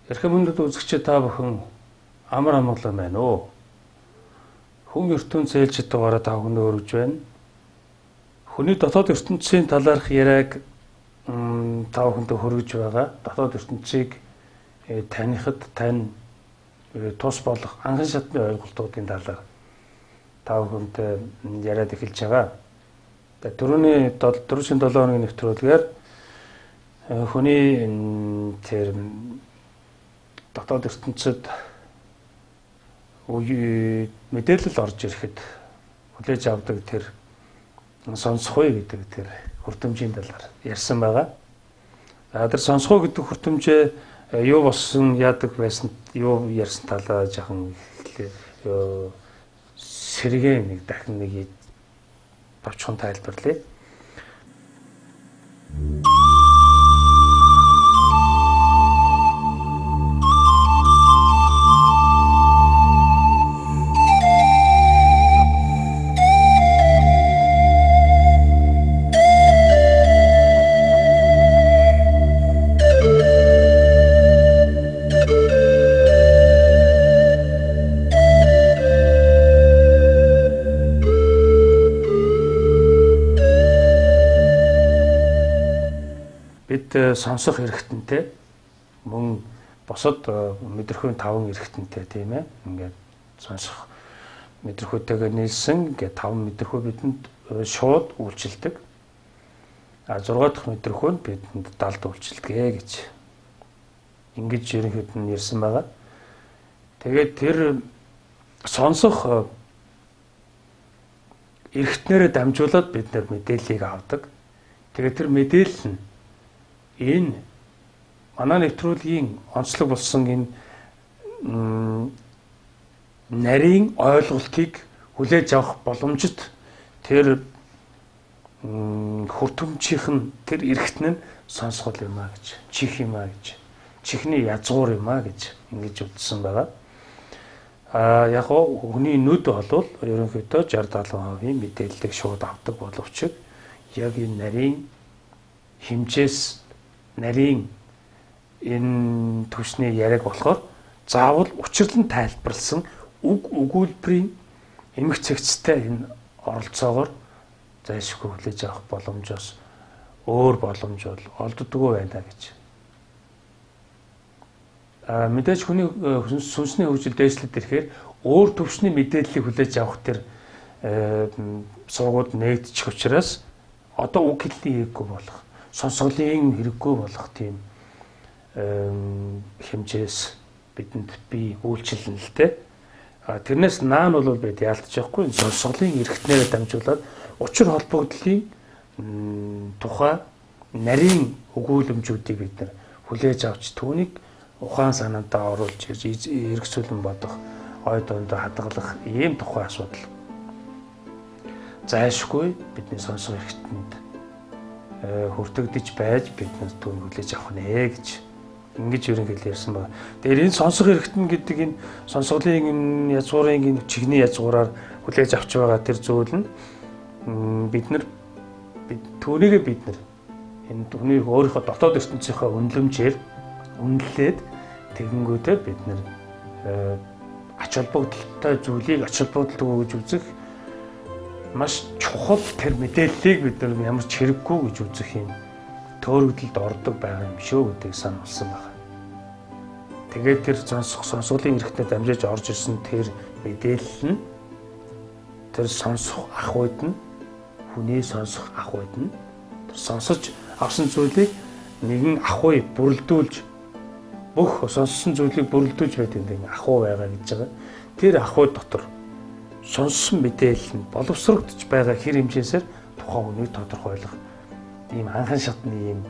Эрхэм хүндэт үзэгчид та бүхэн амар амгалан байна уу? Хүн ертөнц ээлжид дугаараа та бүхэнд өргөж байна. Хүний дотоод ертөнцийн талаарх яриаг та бүхэнд хүргэж байгаа. Дотоод ертөнцийг танихад тань тус болох анхан шатны ойлголтуудын талаар та бүхэнтэй яриад эхэлж байгаа. Түрүүний 4-7 хоногийн нэвтрүүлгээр хүний тэр дотоод ертөнцид мэдээлэл орж ирэхэд хүлээж авдаг тэр сонсохгүй гэдэг тэр хүртэмжийн талаар ярьсан байгаа. Тэр сонсохгүй гэдэг хүртэмжээ юу болсон, яадаг байсан, юу ярьсан талаа жоохон сэргээ нэг дахин нэг товчхон тайлбарлая. Бид сонсох эрхтэнтэй мөн босод мэдрэхүйн 5 эрхтэнтэй тийм ээ. Ингээд сонсох мэдрэхүйтэйгээ нийлсэн ингээд 5 мэдрэхүй бидэнд шууд үйлчилдэг. 6 дахь мэдрэхүй нь бидэнд далд үйлчилдэг гэж ингэж ерөнхийд нь ярьсан байгаа. Тэгээд тэр сонсох эрхтнэрээ дамжуулаад бид нар мэдээллийг авдаг. Тэгээд тэр мэдээлэл нь энэ манай нэвтрүүлгийн онцлог болсон энэ нарийн ойлголтыг хүлээж авах боломжит тэр хүртэмжийнх нь тэр эрхтэн нь сонсгол юм а гэж, чих юм а гэж, чихний язгуур юм а гэж ингэж үзсэн байгаа. Яг гоо хүний нүд болвол ерөнхийдөө 60-70% мэдээллийг шууд авдаг боловч яг энэ нарийн хэмжээс нарийн энэ төвчний яриаг болохоор заавал учирлан тайлбарлсан үг өгүүлбэрийн эмх цэгцтэй энэ оролцоогоор зайлшгүй хүлээж авах боломжоос өөр боломж бол олддоггүй байна гэж. Мэдээж хүний сүнсний хөгжил дээшлээд ирэхээр өөр төвчний мэдээллийг хүлээж авах тэр суугууд нэгдчих учраас одоо үг хэлний хэрэггүй болох, сонсголын хэрэггүй болох тийм хэмжээс бидэнд бий үйлчилнэ л дээ. Тэрнээс наан бол бид яалтж байхгүй сонсголын эрхтнэрээ дамжуулаад учир холбогдлын тухай нарийн өгүүлэмжүүдийг бид нар хүлээж авч түүнийг ухаан санаандаа оруулж ирж эргэцүүлэн бодох, ой доондоо хадгалах ийм тухай асуудал зайлшгүй бидний сонсох эрхтэнд хүртэгдэж байж биднээс түүнийг хүлээж авах нэ гэж ингэж ерөнхийдөө ярьсан байна. Тэгэхээр энэ сонсох эрхтэн гэдэг энэ сонсголын энэ язгуурын энэ чихний язгуураар хүлээж авч байгаа тэр зүйл нь бид түүнийгээ бид нар энэ түүнийг өөрийнхөө дотоод ертөнцийнхөө үнэлэмжээр үнэлээд тэгэнгүүтээ бид нар ач холбогдолтой зүйлийг ач холбогдолтой гэж үзэх маш чухал тэр мэдээллийг бид нар ямар ч хэрэггүй гэж үзэх юм төөрөгдөлд ордог байгаа юм шүү гэдгийг сануулсан байна. Тэгээд тэр сонсголын эрхтнээ дамжиж орж ирсэн тэр мэдээлэл нь тэр сонсох ахуйд нь хүний сонсох ахуйд нь тэр сонсож авсан зүйлийг нэгэн ахуй бүрэлдүүлж бүх сонссон зүйлийг бүрэлдүүлж байдаг нэг ахуй байгаа гэж байгаа. Тэр ахуй дотор сонссон мэдээлэл нь боловсрогдож байгаа хэр хэмжээсээр тухайн хүнийг тодорхойлох ийм анхан шатны ийм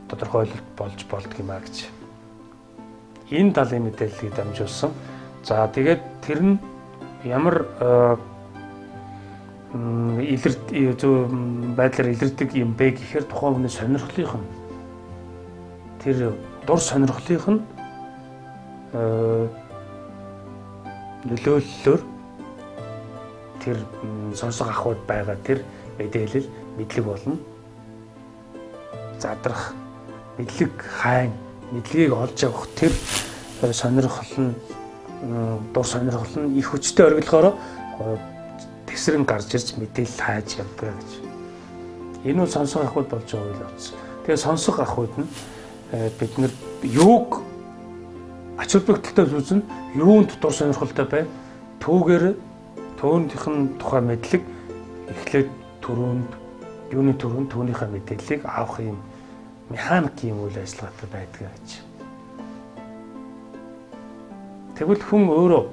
тодорхойлолт болж болдго юм а гэж. Энэ талын мэдээллийг дамжуулсан. За тэгээд тэр нь ямар байдлаар илэрдэг юм бэ гэхээр тухайн хүний сонирхлынх нь тэр дур сонирхлынх нь нөлөөллөөр тэр сонсох ахуйд байгаа тэр мэдээлэл мэдлэг болно. Задрах, мэдлэг хайн, мэдлэгийг олж авах тэр сонирхол нь дур сонирхол нь их хүчтэй оргилохоор тесрэн гарч ирж мэдээлэл хайж явдаг гэж. Энэ нь сонсох ахуйд болж байгаа үйл явц. Тэгээ сонсох ахуйд нь бид нэр юуг ач холбогдолтой үзэн юунд дур сонирхолтой бай түүгээр түүнийхэн тухай мэдлэг эхлээд түрүүнд юуны түрүүнд түүнийхээ мэдээллийг авах юм механикийн үйл ажиллагаатай байдаг гэж. Тэгвэл хүн өөрөө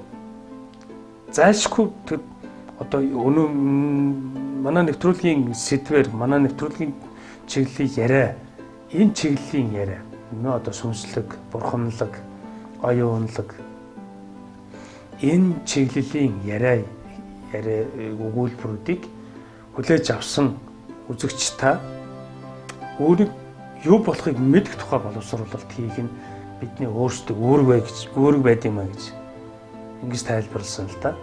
зайлшгүй одоо өнөө манай нэвтрүүлгийн сэдвэр манай нэвтрүүлгийн чиглэлийн яриа энэ чиглэлийн яриа одоо сүнслэг, бурханлаг, оюун унлаг энэ чиглэлийн яриа өгүүлбэрүүдийг хүлээж авсан үзэгч та өөрийг юу болохыг мэдэх тухай боловсруулалт хийх нь бидний өөрсдөө үүрэг байд юм а гэж ингэж тайлбарласан л да.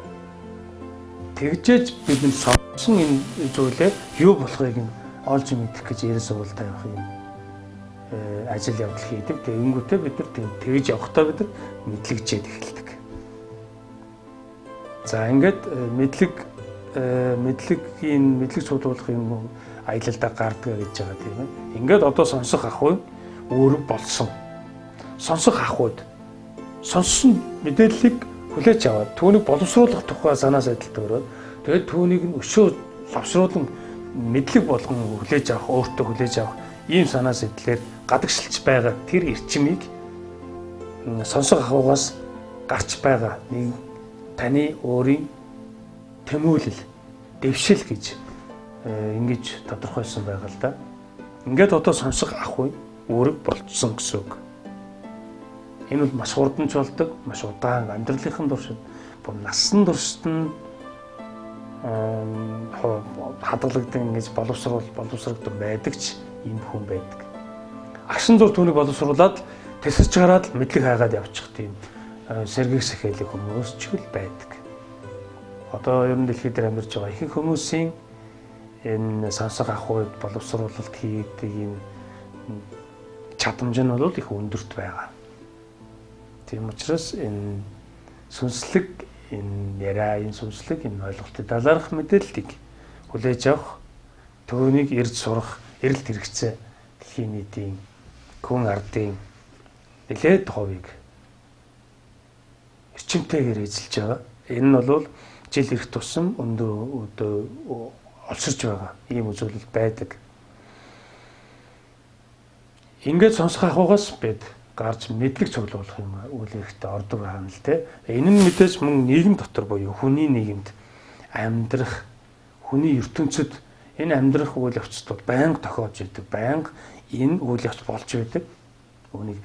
Тэгжээж бид нь сонсон энэ зүйлээ юу болохыг нь олж мэдэх гэж ярил сургалт тавих юм ажил явдал хийдэг. Тэгэнгүүтээ бид нар тэгж явахдаа бид нар мэдлэгжээд эхэлдэг. За ингээд мэдлэг цуглуулгын аялалдаа гардаг гэж байгаа тийм ээ. Ингээд одоо сонсох ахуй өөрөг болсон. Сонсох ахуйд сонссон мэдээллийг хүлээж аваад түүнийг боловсруулах тухай санаа сайдалтай өрөөд тэгээд түүнийг нь өшөө лавшруулан мэдлэг болгон хүлээж авах, өөртөө хүлээж авах ийм санаа сайдлаар гадагшилж байгаа тэр эрчимийг сонсох ахуйгаас гарч байгаа нэг таны өөрийн тэмүүлэл, дэвшил гэж ингэж тодорхойлсон байгаа л да. Ингээд одоо сонсох ахуй үүрэг болцсон гэсэн үг. Энэ бол маш хурданч болдог, маш удаан амьдралынхан туршид, насан туршид нь хадгалагдсан ингэж боловсрогдсон байдаг ч ийм хүн байдаг. Агшин зур түүнийг боловсруулад тэсэрч гараад мэдлэг хайгаад явчих тийм сэргийг сэхэлэг хүмүүс ч л байдаг. Одоо ер нь дэлхийд дээр амьдарч байгаа ихэнх хүмүүсийн энэ сонсох ахуйд боловсруулалт хийдэг энэ чадамж нь бол их өндөрт байгаа. Тийм учраас энэ сүнслэг, энэ яриа, энэ сүнслэг, энэ ойлголтыг далаарх мэдээллийг хүлээж авах, түүнийг ирж сурах, эрэлт хэрэгцээ дэлхийн нийтийн хүн ардын нэлээд ховыг эрчимтэйгээр эзэлж байгаа. Энэ нь бол жил ирэх тусам өндөө олширч байгаа ийм үзүүлэл байдаг. Ингээд сонсох ахуйгаас бид гарч мэдлэг цуглуулах юм үйл хэрэгтэй ордог байгаа юм л те. Энэ нь мэдээж мөн нийгэм дотор буюу хүний нийгэмд амьдрах, хүний ертөнцид энэ амьдрах үйл явцд бол байнга тохиолж идэг, байнга энэ үйл явц болж байдаг. Үүнийг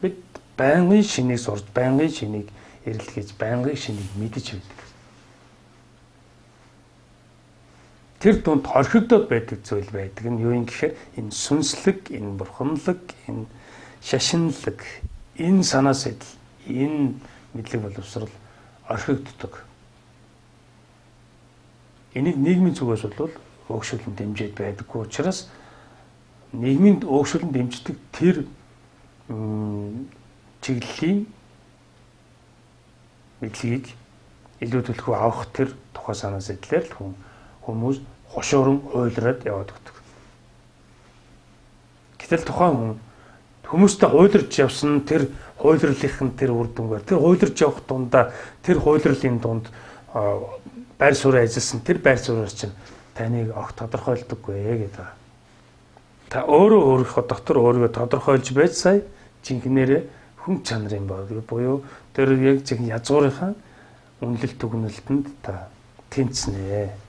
бид байнгын шинийг сурж, байнгын шинийг эрэлхийж, байнгын шинийг мэдэж байдаг. Тэр дунд орхигдоод байдаг зүйл байдаг. Энэ юу юм гэхээр энэ сүнслэг, энэ бурханлаг, энэ шашинлаг, энэ санаа сэдэл, энэ мэдлэг боловсрал орхигддог. Энийг нийгмийн зүгээс бол өөгшүүлэн дэмжиж байдаггүй учраас нийгмийн өөгшүүлэн дэмждэг тэр чиглэлийн мэдлэгийг илүү төлхөө авах тэр тухай санаа сэтлэр хүмүүс хошуурн хуйлраад яваад өгдөг. Гэтэл тухайн хүмүүстэй хуйларч явсан тэр хуйлрлынхын тэр үр дүнгээр тэр хуйларч явах дундаа тэр хуйлрлын дунд байр суурь ажилласан тэр байр суурьар чинь таныг огт тодорхойлдоггүй гэдэг. Та өөрийнхөө дотор өөрийгөө тодорхойлж байж сая жинхнэрээ хүн чанарын буюу тэр яг зөв язгуурынхаа үнэлэлт түгнэлтэнд та тэнцэнэ.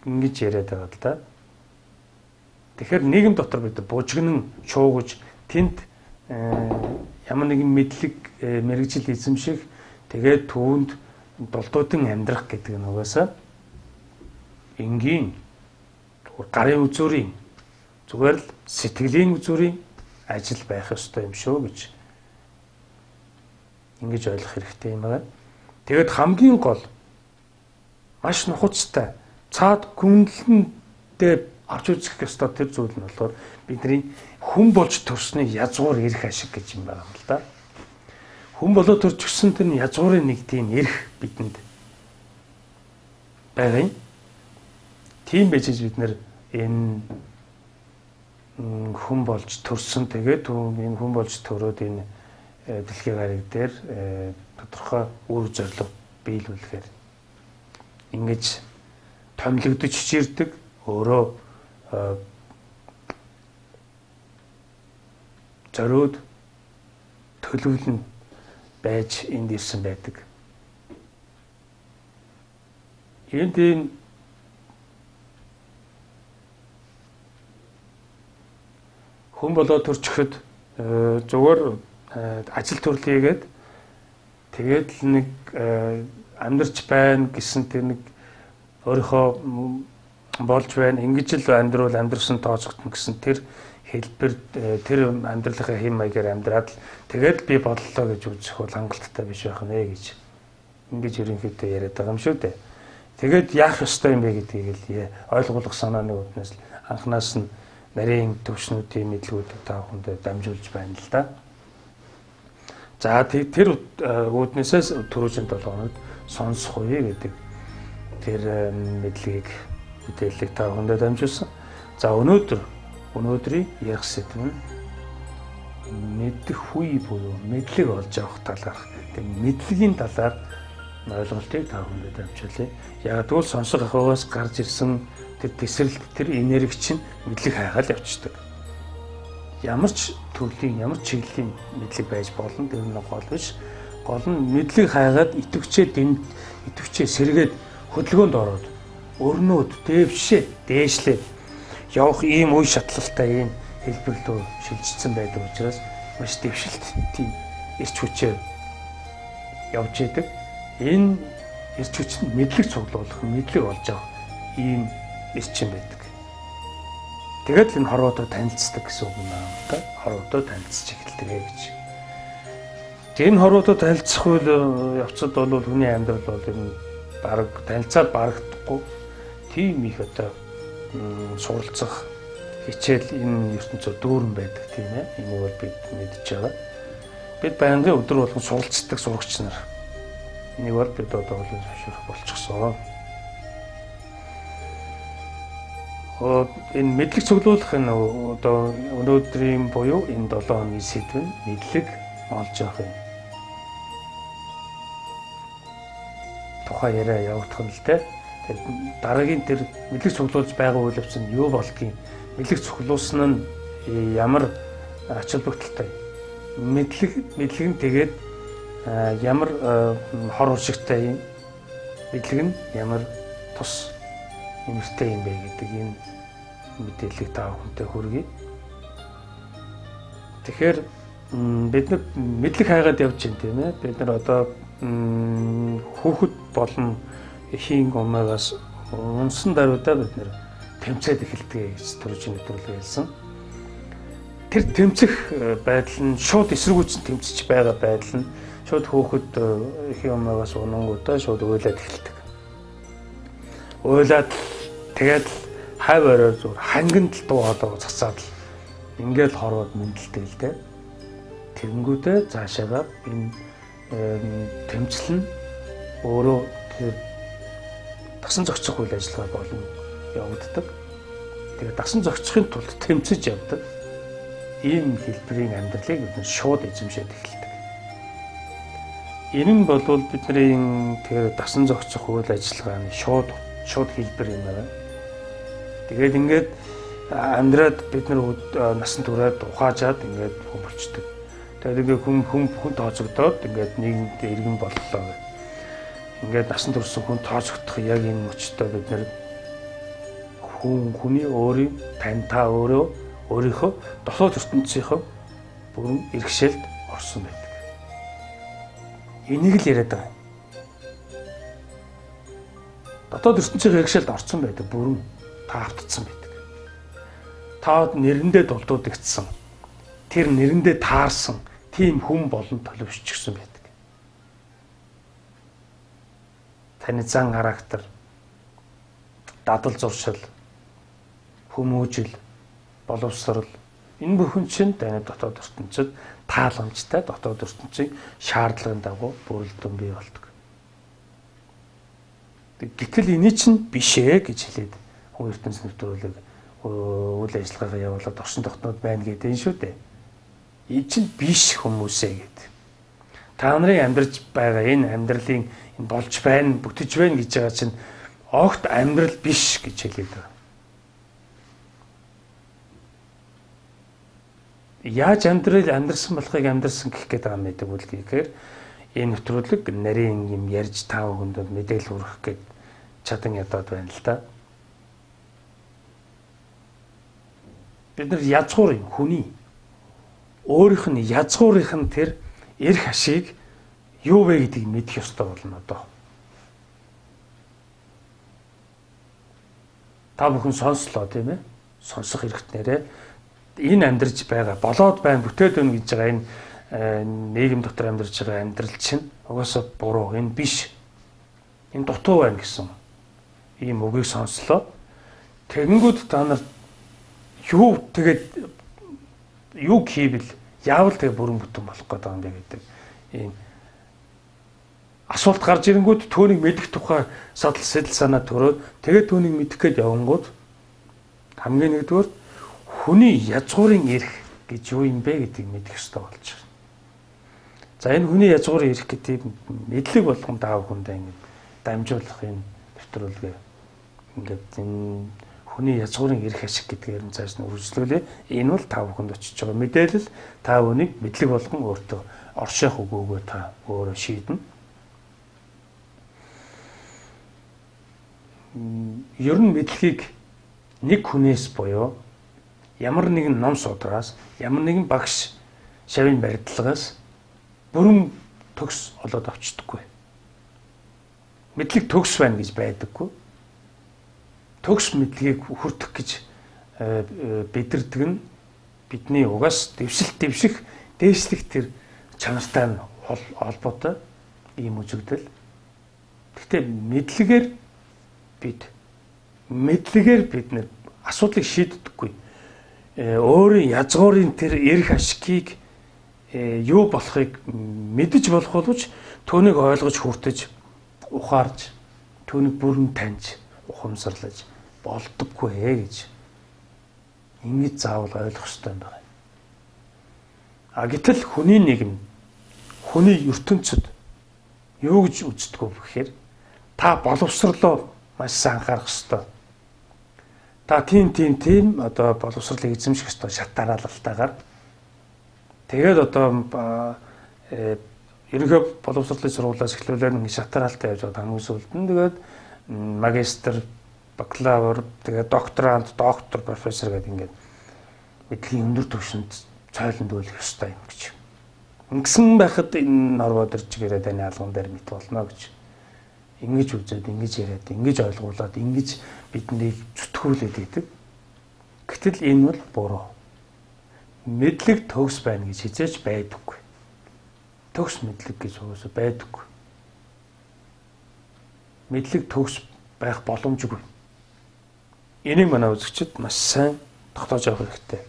ингэж яриад байгаа л да. Тэгэхээр нийгэм дотор бид бужигнан шуугж тэнд ямар нэгэн мэдлэг мэрэгжил эзэмших тэгээд түүнд долдуудын амьдрах гэдэг нь угаасаа энгийн гарын үзүүрийн зүгээр л сэтгэлийн үзүүрийн ажил байх ёстой юм шүү гэж ингэж ойлгох хэрэгтэй юм байна. Тэгээд хамгийн гол маш нухацтай цаад гүнлэндээ авч үзэх ёстой тэр зүйл нь болохоор бидний хүн болж төрсний язгуур эрх ашиг гэж юм байна л да. Хүн болоо төрж өгсөн тэр язгуурын нэг тийм эрх бидэнд байгаа юм. Тийм байж бид нэр энэ хүн болж төрсөн тэгээд энэ хүн болж төрөөд энэ дэлхийн гариг дээр тодорхой үр зорилго биелүүлэхээр ингэж томилогдож чирдэг өөрөө зориуд төлөвлөн байж энд ирсэн байдаг. Энд энэ хүн болоо төрчихөд зүгээр ажил төрлийгээд тэгээд л нэг амьдарч байна гэсэн тэр нэг өөрийнхөө болж байна ингэж л амьдрал амьдрсан тооцогдно гэсэн тэр хэлбэр тэр амьдралынхаа хэм маягаар амьдраад л тэгээд би бодлоо гэж үзэх бол хангалттай биш байх нэ гэж ингэж ерөнхийдөө яриад байгаа юм шүү дээ. Тэгээд яах ёстой юм бэ гэдгийг л ойлгох санааны үднээс л анханаас нь нарийн төвшнүүдийн мэдлгүүдийг та бүхэнд дамжуулж байна л да. За тэр үүднээсээ түрүүчийн 7 хоногт сонсох үе гэдэг тэр мэдлэгийг мэдээллийг та бүхэнд дамжуулсан. За өнөөдрийн ярих сэдв нь мэдэх үе буюу мэдлэг олж авах талаарх. Тэгээ мэдлэгийн талаар ойлголтыг та бүхэнд дамжуулъя. Яг тэгвэл сонсох ахуйгаас гарч ирсэн тэр тесрэлт тэр энерги чинь мэдлэг хайгаал явцдаг. Ямар ч төрлийн ямар чиглэлийн мэдлэг байж болно тэр нь гол биш. Гол нь мэдлэг хайгаад идэвхжээ сэргээд хөдөлгөөнд ороод өрнөд дэвшээ дээшлээ явах ийм үе шатлалтай ийм хэлбэр рүү шилжчихсэн байдаг учраас маш дэвшилттэй эрч хүчээр явж идэг. Энэ эрч хүч нь мэдлэг цуглуулах, мэдлэг олж авах ийм эрчим байдаг. Тэгээд энэ хорвоодоо танилцдаг гэсэн үг юм аа. Хорвоодоо танилцж эхэлдэг гэж. Энэ хорвоодоо танилцах үйл явцад бол хүний амьдрал бол энэ бараг танилцаад барагдахгүй тийм их одоо суралцах хичээл энэ ертөнцөөр дүүрэн байдаг тийм ээ. Энийг бол бид мэдж байгаа. Бид байнгын өдөр болгон суралцдаг сурагч нар. Энийг бол бид одоо зөвшөөрөх болчихсон. Энэ мэдлэг цуглуулах нь одоо өнөөдрийн буюу энэ 7 хоногийн сэдв нь мэдлэг олж авах юм. Тухайн яриа явагдах нь л те. Дараагийн тэр мэдлэг цуглуулж байгаа үйл явц нь юу болдгийг мэдлэг цуглуулсан нь ямар ач холбогдолтой. Мэдлэг нь тэгээд ямар хор уршигтай юм. Мэдлэг нь ямар тус нэмэртэй юм бэ гэдэг энэ мэдээллийг та бүхэнтэй хүргэе. Тэгэхээр бид нар мэдлэг хайгаад явж байна тийм ээ. Бид нар одоо хүүхэд болон эхийн умаагаас унсан даруйдаа бид нар тэмцээд эхэлдэг гэж төрөж нэвтрүүлэг хэлсэн. Тэр тэмцэх байдал нь шууд эсэргүүцэн тэмцэж байгаа байдал нь шууд хүүхэд эхийн умаагаас унангуудаа шууд уйлаад эхэлдэг. Уйлаад тэгээд хав орой зүр ханганд л дуу хоолой цацаад л ингээл хорвоод мэдлэлтэй л дээ. Тэнгүүдээ цаашаага энэ тэмцэл нь өөрөө тэр дасан зохицох үйл ажиллагаа болно явагддаг. Тэгээд дасан зохицохын тулд тэмцэж явдаг. Ийм хэлбэрийн амьдралыг бид шууд эзэмшээд эхэлдэг. Энэ нь бол бидний тэр дасан зохицох үйл ажиллагааны шууд хэлбэр юм байна. Тэгээд ингээд амьдраад бид нар насан туршид ухаажаад ингээд хүн болчдөг. Тэгээд ингээд хүн тооцогдоод ингээд нийгэмд иргэн боллоо гэх. Ингээд насан туршсан хүн тооцогдох яг энэ мөчтөө бид нар хүний өөрийн тань та өөрийнхөө дотоод ертөнцийнхөө бүрэн иргэшээлд орсон байдаг. Энийг л яриад байгаа. Дотоод ертөнцийн иргэшээлд орсон байдаг, бүрэн та автцсан байдаг. Таад нэрэндээ дулдуудагдсан, тэр нэрэндээ таарсан тийм хүн болон төлөвшчихсэн байдаг. Таны зан характер, дадал зуршил, хүмүүжил, боловсрол энэ бүхэн чинь таны дотоод ертөнцид тааламжтай дотоод ертөнцийн шаардлагын дагуу бүрэлдэхүүн бий болдог. Гэтэл энэ чинь биш ээ гэж хэлээд хүн ертөнцийн нэвтрүүлэг үйл ажиллагаагаа явуулаад оршин тогтноод байна гэдэг нь шүү дээ. Энэ чинь биш хүмүүсээ гэдэг. Та нарын амьдарч байгаа энэ амьдралын энэ болж байна, бүтэж байна гэж байгаа чинь огт амьдрал биш гэж хэлээд байгаа. Яаж амьдрсан болохыг амьдрсан гэх гээд байгаа мэдэг үл гэхээр энэ нэвтрүүлэг нарийн юм ярьж тав хүнд мэдээлэл хүргэх гээд чадан ядаад байна л да. Бид нар язгуурын хүний өөрийнх нь язгуурынх нь тэр эрх ашиг юу вэ гэдгийг мэдэх ёстой болно одоо. Та бүхэн сонслоо тийм ээ? Сонсох хэрэгтнэрээ энэ амьдарч байгаа болоод байна бүтээд байна гэж байгаа энэ нийгэм дотор амьдарч байгаа амьдрал чинь угаасаа буруу, энэ биш. Энэ дутуу байна гэсэн ийм үгийг сонслоо. Тэгэнгүүт та нар юу хийвэл яавал тэгээ бүрэн бүтэн болох гээд байгаа юм бэ гэдэг ийм асуулт гарч ирэнгүүт түүнийг мэдэх тухай сэтэл санаа төрөөд тэгээд түүнийг мэдэх гээд явангууд хамгийн нэгдүгээр хүний язгуурын эрх гэж юу юм бэ гэдгийг мэдэх ёстой болж байна. За энэ хүний язгуурын эрх гэдэг мэдлэг болгон даав хүндээ ингэ дамжуулах энэ нэвтрүүлгээ ингээд энэ хүний язгуурын эрх ашиг гэдгээр нь цааш нь үргэлжлүүлээ. Энэ бол та бүхэнд очиж байгаа мэдээлэл. Та бүнийг мэдлэг болгон өөртөө орших үгөөгөө та өөрөө шийднэ. Ер нь мэдлэгийг нэг хүнээс буюу ямар нэгэн ном судраас, ямар нэгэн багш шавийн барилдлагаас бүрэн төгс олоод авчдаггүй. Мэдлэг төгс байна гэж байдаггүй. Төгс мэдлэгийг хүртэх гэж бидэрдэг нь бидний угаас дэвших, дээшлэх тэр чанартай нь холбоотой ийм үзэгдэл. Гэхдээ мэдлэгээр бид нэр асуудлыг шийддэггүй. Өөрийн язгуурын тэр эрх ашигыг юу болохыг мэдэж болох боловч түүнийг ойлгож хүртэж, ухаарж, түүнийг бүрэн таньж, ухамсарлаж болдоггүй гэж ингэж заавал ойлгох ёстой юм байна. Гэтэл хүний нийгэм, хүний ертөнцид юу гэж үздэггүй гэхээр та боловсрлоо маш сайн анхаарах ёстой. Та тийм одоо боловсролыг эзэмших ёстой шатараалтайгаар. Тэгээд одоо ерөнхий боловсролын сургуулиас эхлүүлээд нэг шатараалтай явж байгаа хамгийн сүүлд нь тэгээд магистр, бакалавр, тэгээд докторант, доктор, профессор гэдэг ингээд мэдлэгийн өндөр түвшинд цойлонд өөлөх ёстой юм гэж. Ингэсэн байхад энэ норвод ирж ирээд энэ алган дээр мэт болно гэж. Ингэж үзээд, ингэж яриад, ингэж ойлгуулад, ингэж биднийг зүтгүүлээд идэг. Гэтэл энэ бол буруу. Мэдлэг төгс байна гэж хизээч байдаггүй. Төгс мэдлэг гэж уусаа байдаггүй. Мэдлэг төгс байх боломжгүй. Энийг манай үзэгчид маш сайн тогтоож авах хэрэгтэй.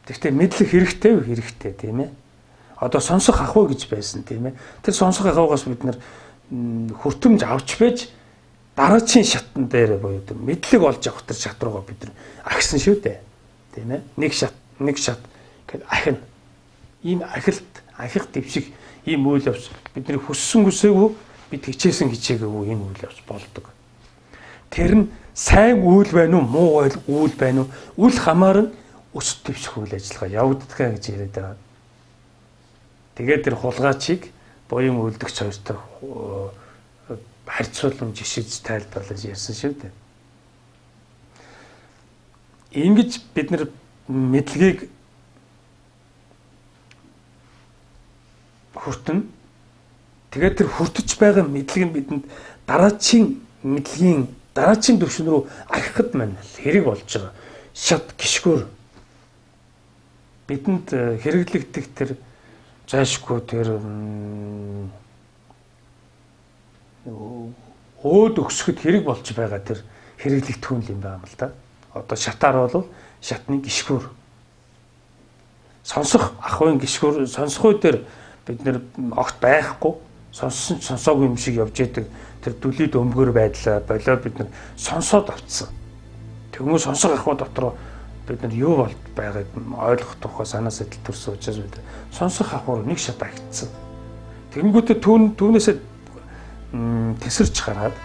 Гэхдээ мэдлэх хэрэгтэй тийм ээ. одоо сонсох ахуй гэж байсан тийм ээ. Тэр сонсох ахуйгаас бид нар хүртэмж авч байж дараагийн шатн дээр буюу мэдлэг олж авах тэр шат руугаа бид нар агсан шүү дээ. Тийм ээ. Нэг шат гэхэд ахин ийм ахих дэвших ийм үйл явц бидний хүссэн хүсээгүй бид хичээсэн хичээгээгүй энэ үйл явц болдог. Тэр нь сайн үйл байна уу, муу үйл байна уу? Үл хамааран өсөлт дэвших үйл ажиллагаа явагддаг гэж яриад байгаа. Тэгээд тэр хулгайчийг буян үлдэгч хоёртой харьцуулан жишээж тайлбарлаж ярьсан шүү дээ. Ингэж бид нар мэдлэгийг хүртэн. Тэгээд тэр хүртэж байгаа мэдлэг нь бидэнд дараагийн түвшин рүү архихад маань хэрэг болж байгаа. Шат гიშгөр бидэнд хэрэглэгдэх тэр зайшгүй тэр өөд өксөхөд хэрэг болж байгаа тэр хэрэглэгдэх хүн юм байна л да. Одоо шатаар бол шатны гიშгөр. Сонсох ахуйн гიშгөр сонсохой дээр бид нэр огт байхгүй сонссон ч сонсоогүй юм шиг явж идэг тэр дүлий дөмгөр байдлаа болоо бид нар сонсоод авцсан. Тэгмээ сонсох ахуй дотор бид нар юу болд байгааг ойлгох тухай санаа сэтэл төрсөн учраас бид сонсох ахуйр нэг шат агтсан. Тэгэнгүүтээ түүнээсээ тесэрч гараад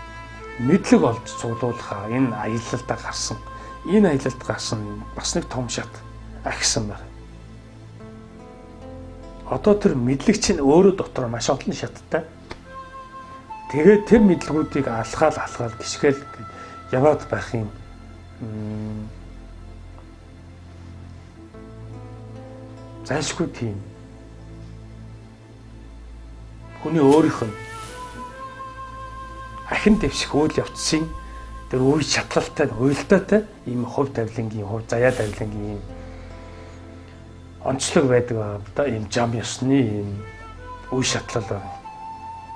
мэдлэг олж цуглуулахаа энэ аялалдаа гарсан. Энэ аялалд гарсан бас нэг том шат агсан байна. Одоо тэр мэдлэг чинь өөрөө дотор маш олон шаттай. Тэгээд тэр мэдлгүүдийг алхаал гიშгээл яваад байх юм. Зайлшгүй тийм. Хүний өөрийнх нь ахин дэвших үйл явцын тэр үе шатлалтай, уялдаатай ийм хувь тавилангийн, хувь заяа тавилангийн ийм онцлог байдаг ба ийм жам ёсны ийм үе шатлал байна.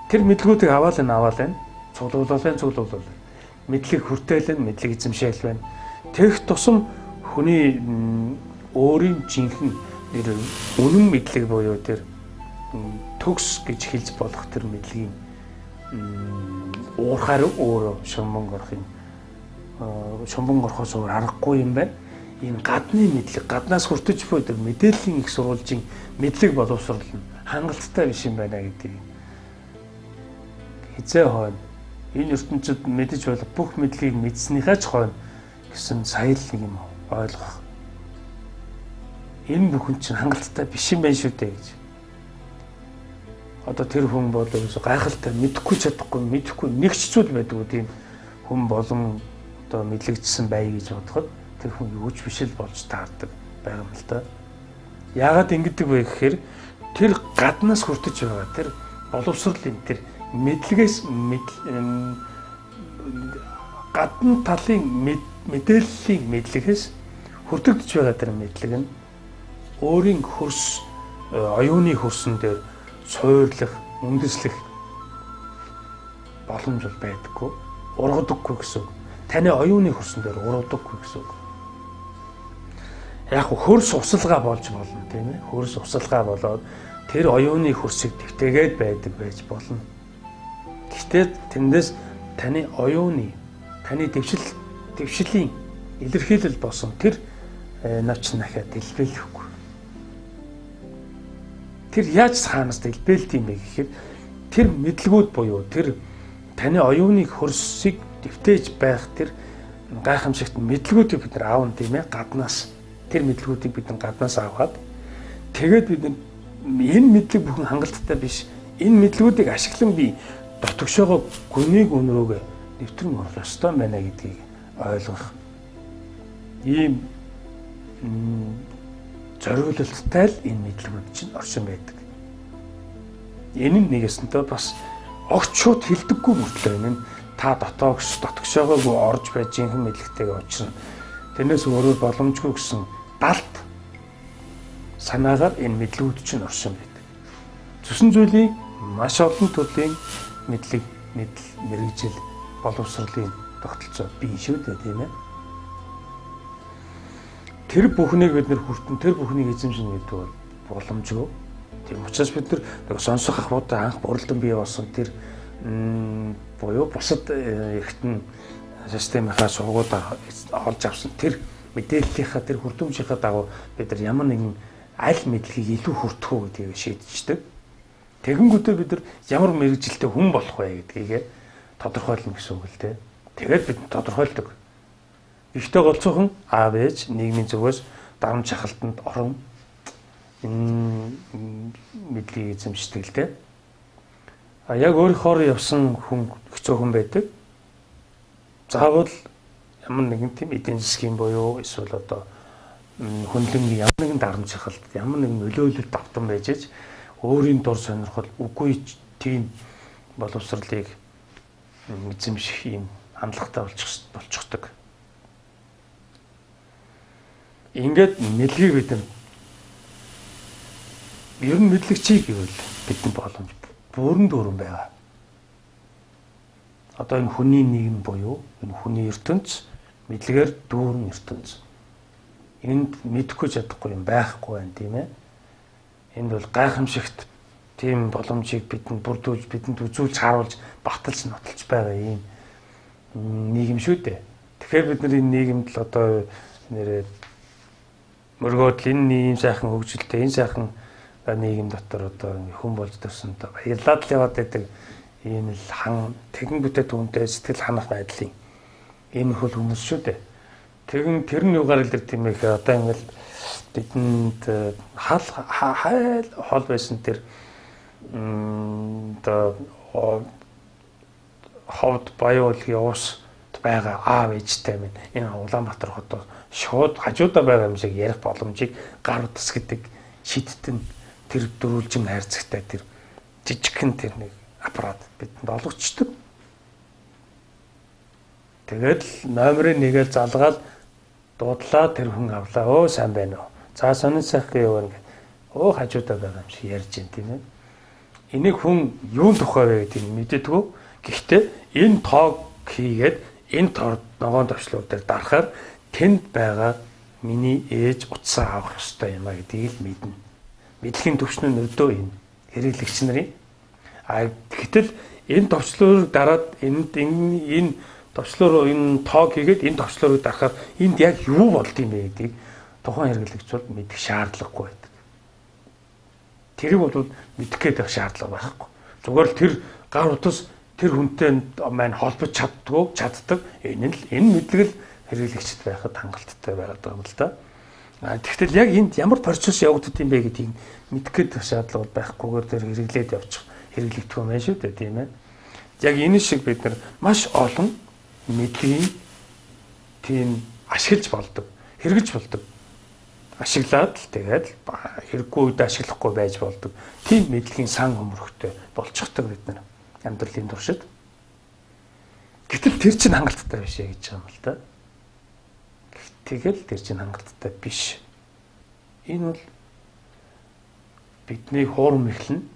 Тэр мэдлгүүдийг аваал цуглуулал. Мэдлэг хүртээл, мэдлэг эзэмшээл байна. Тэгэх тусам хүний өөрийн жинхэнэ нэр үнэн мэдлэг буюу тэр төгс гэж хэлж болох тэр мэдлэгийн уурхаар өөрөө шумбан орохоос өөр аргагүй юм байна. Энэ гадны мэдлэг, гаднаас хүртэж буй тэр мэдээллийн их сурвалжийн мэдлэг боловсрол нь хангалттай биш юм байна гэдгийг хизээ хойно энэ ертөнцид мэдэж болох бүх мэдлэгийг мэдснийхээ ч хойно гэсэн сая л нэг юм ойлгох. Энэ бүхэн чинь хангалттай биш юм байна шүү дээ гэж. Одоо тэр хүн бол гайхалтай мэдэхгүй чадахгүй нэг ч зүйл байдаг үү тийм хүн болон одоо мэдлэгдсэн бай гэж бодоход тэр хүн юу ч биш л болж таардаг байгаа юм л да. Яагаад ингэдэг вэ гэхээр тэр гаднаас хүртэж байгаа тэр боловсролын тэр мэдлэгээс гадна талын мэдээллийн мэдлэгээс хүртэгдэж байгаа тэр мэдлэг нь өөрийн хөрс оюуны хөрсөн дээр суурлах, үндэслэх боломж бол байдаггүй, ургадаггүй гэсэн үг. Таны оюуны хөрсөн дээр ургадаггүй гэсэн үг. Яг хөрс усалгаа болж болно тийм ээ. Хөрс усалгаа болоод тэр оюуны хөрсийг твтээгээд байдаг байж болно. Гэхдээ тэндээс таны оюуны, таны дэвшилийн илэрхийлэл болсон тэр навч нахаа дэлбэлэхгүй. Тэр яаж хаанаас дэлбэлт юм бэ гэхээр тэр мэдлгүүд буюу тэр таны оюуны хөрсийг дэвтээж байх тэр гайхамшигт мэдлгүүдийг бид нар аавна тийм ээ гаднаас тэр мэдлгүүдийг бид нар гаднаас аваад тэгээд бид энэ мэдлэг бүхэн хангалттай биш энэ мэдлгүүдийг ашиглан би дотгошоогоо гүнийг өнрөөгөө нэвтрэн оруулах ёстой байна гэдгийг ойлгох ийм зориулалттай л энэ мэдлгүүд чинь оршин байдаг. Энэ нь нэгэсэнтэй бас огт шууд хилдэггүй мөртлөө энэ та дотгошоогоо орж байж жинхэнэ мэдлэгтэйгээ учрна. Тэрнээс өөрөөр боломжгүй гэсэн далд санаагаар энэ мэдлгүүд чинь оршин байдаг. Зүсэн зүйлийн маш олон төрлийн мэдлэг, мэрэгжил, боловсролын тогтолцоо бий шүү дээ тийм ээ. Тэр бүхнийг бид нэр хүртэн тэр бүхнийг эзэмшнэ гэдэг бол боломжгүй. Тийм учраас бид нэг сонсох ахуйтай анх буралдан бий болсон тэр буюу бусад эргэтэн системийнхаа сургуулиудаар олж авсан тэр мэдээллийнхаа тэр хүртээмжийнхаа дагуу бид нар ямар нэгэн аль мэдлэгийг илүү хүртэх үү гэдгийг шийдчихдэг. Тэгэнгүүтээ бид нар ямар мэрэгжилтэй хүн болох вэ гэдгийг тодорхойлно гэсэн үг л дээ. Тэгээд бид тодорхойлдог. Ихтэй голцоохон аав ээж нийгмийн зүгээс дарамт шахалтанд орон мэдлэгийг эзэмшдэг л дээ. Яг өөрийнхөө явсан хүн хэцүү хүн байдаг. Заавал ямар нэгэн тийм эдийн засгийн буюу эсвэл одоо хөндлөнгийн ямар нэгэн дарамт шахалт, ямар нэгэн нөлөөлөлт автан байж аж өөрийн дур сонирхол үгүй тийм боловсролыг эзэмших юм хандлагатай болчихдог. Ингээд мэдлэгийг бид ер нь мэдлэгчийг гэвэл бидний боломж бүрэн дүүрэн байгаа. Одоо энэ хүний нийгэм буюу энэ хүний ертөнц мэдлэгээр дүүрэн ертөнц. Энд мэдэхгүй чадахгүй юм байхгүй байна тийм ээ. Энд бол гайхамшигт тийм боломжийг бидэнд бүрдүүлж бидэнд үзүүлж харуулж баталж нотолж байгаа юм нийгэм шүү дээ. Тэгэхээр бид нар энэ нийгэмд л одоо нэрээ мөргөөдөл энэ ийм сайхан хөгжилтэй энэ сайхан нийгэм дотор одоо хүн болж төрсөн та баярлаад л яваад байдаг ийм л тэгэн бүтэт хүнтэй сэтгэл ханах байдлын иймэрхүү хүмүүс шүү дээ. Тэгэн тэр нь юугаар илэр тийм ээ одоо ингээл бидэнд хайл хол байсан тэр одоо ховд баяуулгын уус байгаа аав ээжтэй минь энэ Улаанбаатар хотод шууд хажуудаа байгаа юм шиг ярих боломжийг гар утас гэдэг шидтэн тэр дөрвөлжин хайрцагтай тэр жижигхэн тэр нэг аппарат бидэнд олгочдөг. Тэгээд л номерыг нэгээл залгаад дуудлаа тэр хүн авлаа. Өө сайн байна уу? За сонин сайхан юу вэ? Өө хажуудаа байгаа юм шиг ярьж байна тийм ээ. Энийг хүн юун тухай вэ гэдгийг мэдээдгүй. Гэхдээ энэ тоог хийгээд энэ ногоон төвчлүүд дээр дарахаар тэнд байгаа миний ээж утсаа авах ёстой юм а гэдгийг л мэднэ. Мэдлэгийн төвчнүүд өдөө энэ хэрэглэгч нарын гэтэл энэ төвчлөөр дараад энэ төвчлөөр энэ тоог хийгээд энэ төвчлөөрөөр дарахаар энд яг юу болд юм бэ гэдгийг тухайн хэрэглэгч бол мэдэх шаардлагагүй байдаг. Тэрийг бол мэдэх гээд шаардлага байхгүй. Зүгээр л тэр гар утас тэр хүнтэй маань холбож чаддаг. Энэ мэдлэг л хэрэглэгчд байхад хангалттай байгаад байгаа юм л да. Тэгвэл яг энд ямар процесс явагддаг юм бэ гэдгийг мэдэх гээд шаардлага байхгүйгээр тэр хэрэглээд явчих хэрэглэгдэх юм байна шүү дээ тийм ээ. Яг энэ шиг бид нар маш олон мэдлэгийг тийм ашиглаж болдог, хэрэгжилж болдог. Ашиглаад л тэгээд хэрэггүй үед ашиглахгүй байж болдог. Тийм мэдлэгийн сан өмөрхтэй болчихдог бид нар амьдралын туршид. Гэтэл тэр чинь хангалттай биш ээ гэж байгаа юм л да. Тэгэл тэр чинь хангалттай биш. Энэ бол бидний хуурм эхлэн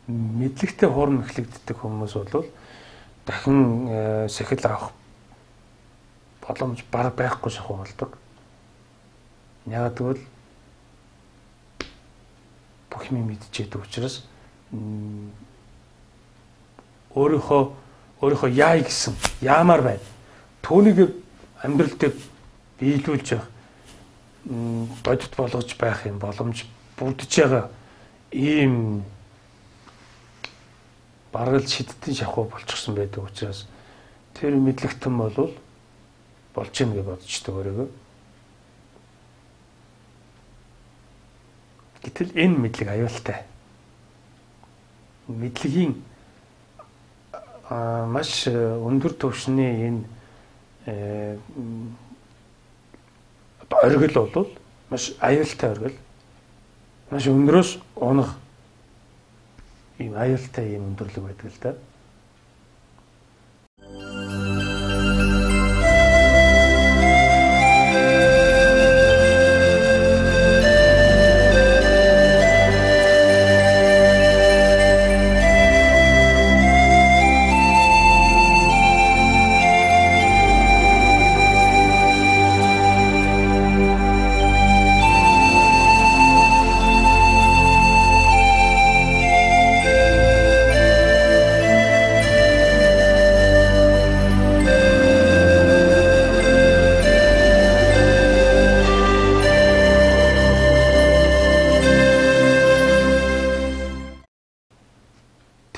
мэдлэгтэй хуурм эхлэгддэг хүмүүс бол дахин сэхэл авах боломж бараг байхгүй шахуу болдог. Яг тэгвэл бүх юм мэдчихэдэг учраас өөрийнхөө яа гэсэн яамаар байна. Түүнийг амьдралд биелүүлж явах бодит болгож байх юм боломж бүрдэж байгаа ийм бараг л шидтэн шахуу болчихсон байдаг учраас тэр мэдлэгтэн бол болж ийн гэж бодчихдог өөрийгөө. Гэтэл энэ мэдлэг аюултай. Мэдлэгийн маш өндөр түвшний энэ оргил бол маш аюултай оргил. Маш өндрөөс унах ийм аюултай ийм өндөрлөг байдаг л да.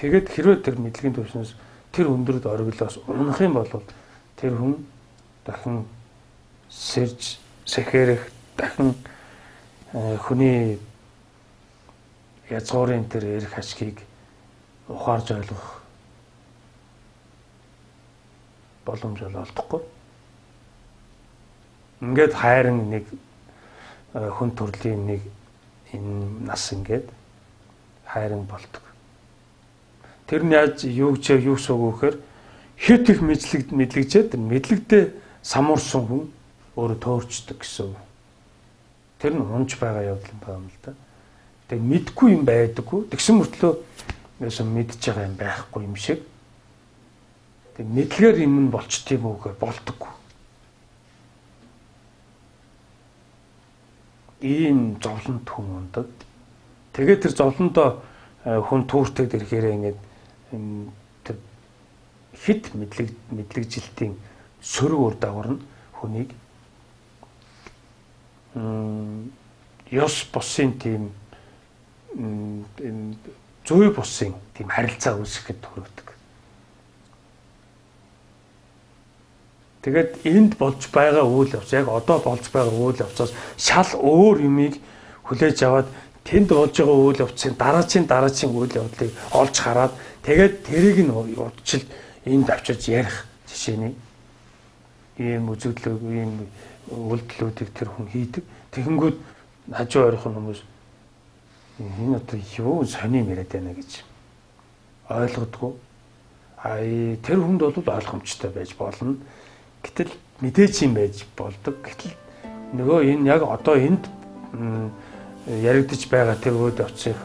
Тэгээд хэрвээ тэр мэдлэгийн түвшнээс тэр өндөрт ориглоос унах юм бол тэр хүн дахин сэрж сэхэрэх дахин хүний язгуурын тэр эрх ашгийг ухаарж ойлгох боломж олдохгүй. Ингээд хайрын нэг хүн төрлийн нэг энэ нас ингээд хайрын болдог. Тэр нь яаж юу суугүйхээр хит их мэдлэгчээд мэдлэгдээ самуурсан хүн өөрөө төөрчдөг гэсэн. Тэр нь унж байгаа явдал юм л да. Тэгээ мэдгүй юм байдаггүй. Тэгсэн мөртлөө яасан мэдж байгаа юм байхгүй юм шиг. Тэг мэдлэгээр юм нь болчт юм уу гэхээр болдоггүй. Ийм зовлонт хүн ундаг. Тэгээд тэр зовлондоо хүн түүртэд ирэхээр ингээд тэр хит мэдлэгжилтийн сөрөг үр дагавар нь хүнийг ёс бусын тийм зүй бусын тийм харилцаа үүсгэхэд төрөгдөг. Тэгээд энд болж байгаа үйл явц яг одоо болж байгаа үйл явцаас шал өөр юмыг хүлээж аваад тэнд болж байгаа үйл явцын дараачийн үйл явдлыг олж хараад тэгээд тэрийг нь удчил энд авчирч ярих жишээний ийм үзэгдлэг ийм үйлдэлүүдийг тэр хүн хийдэг. Тэгэнгүүт хажуу ойрхон хүмүүс энэ одоо юу сонирм яриад байна гэж ойлгодгүй. Тэр хүнд бол ойлгомжтой байж болно. Гэтэл мэдээч юм байж болдог. Гэтэл нөгөө энэ яг одоо энд яригдж байгаа тэр үйл явцын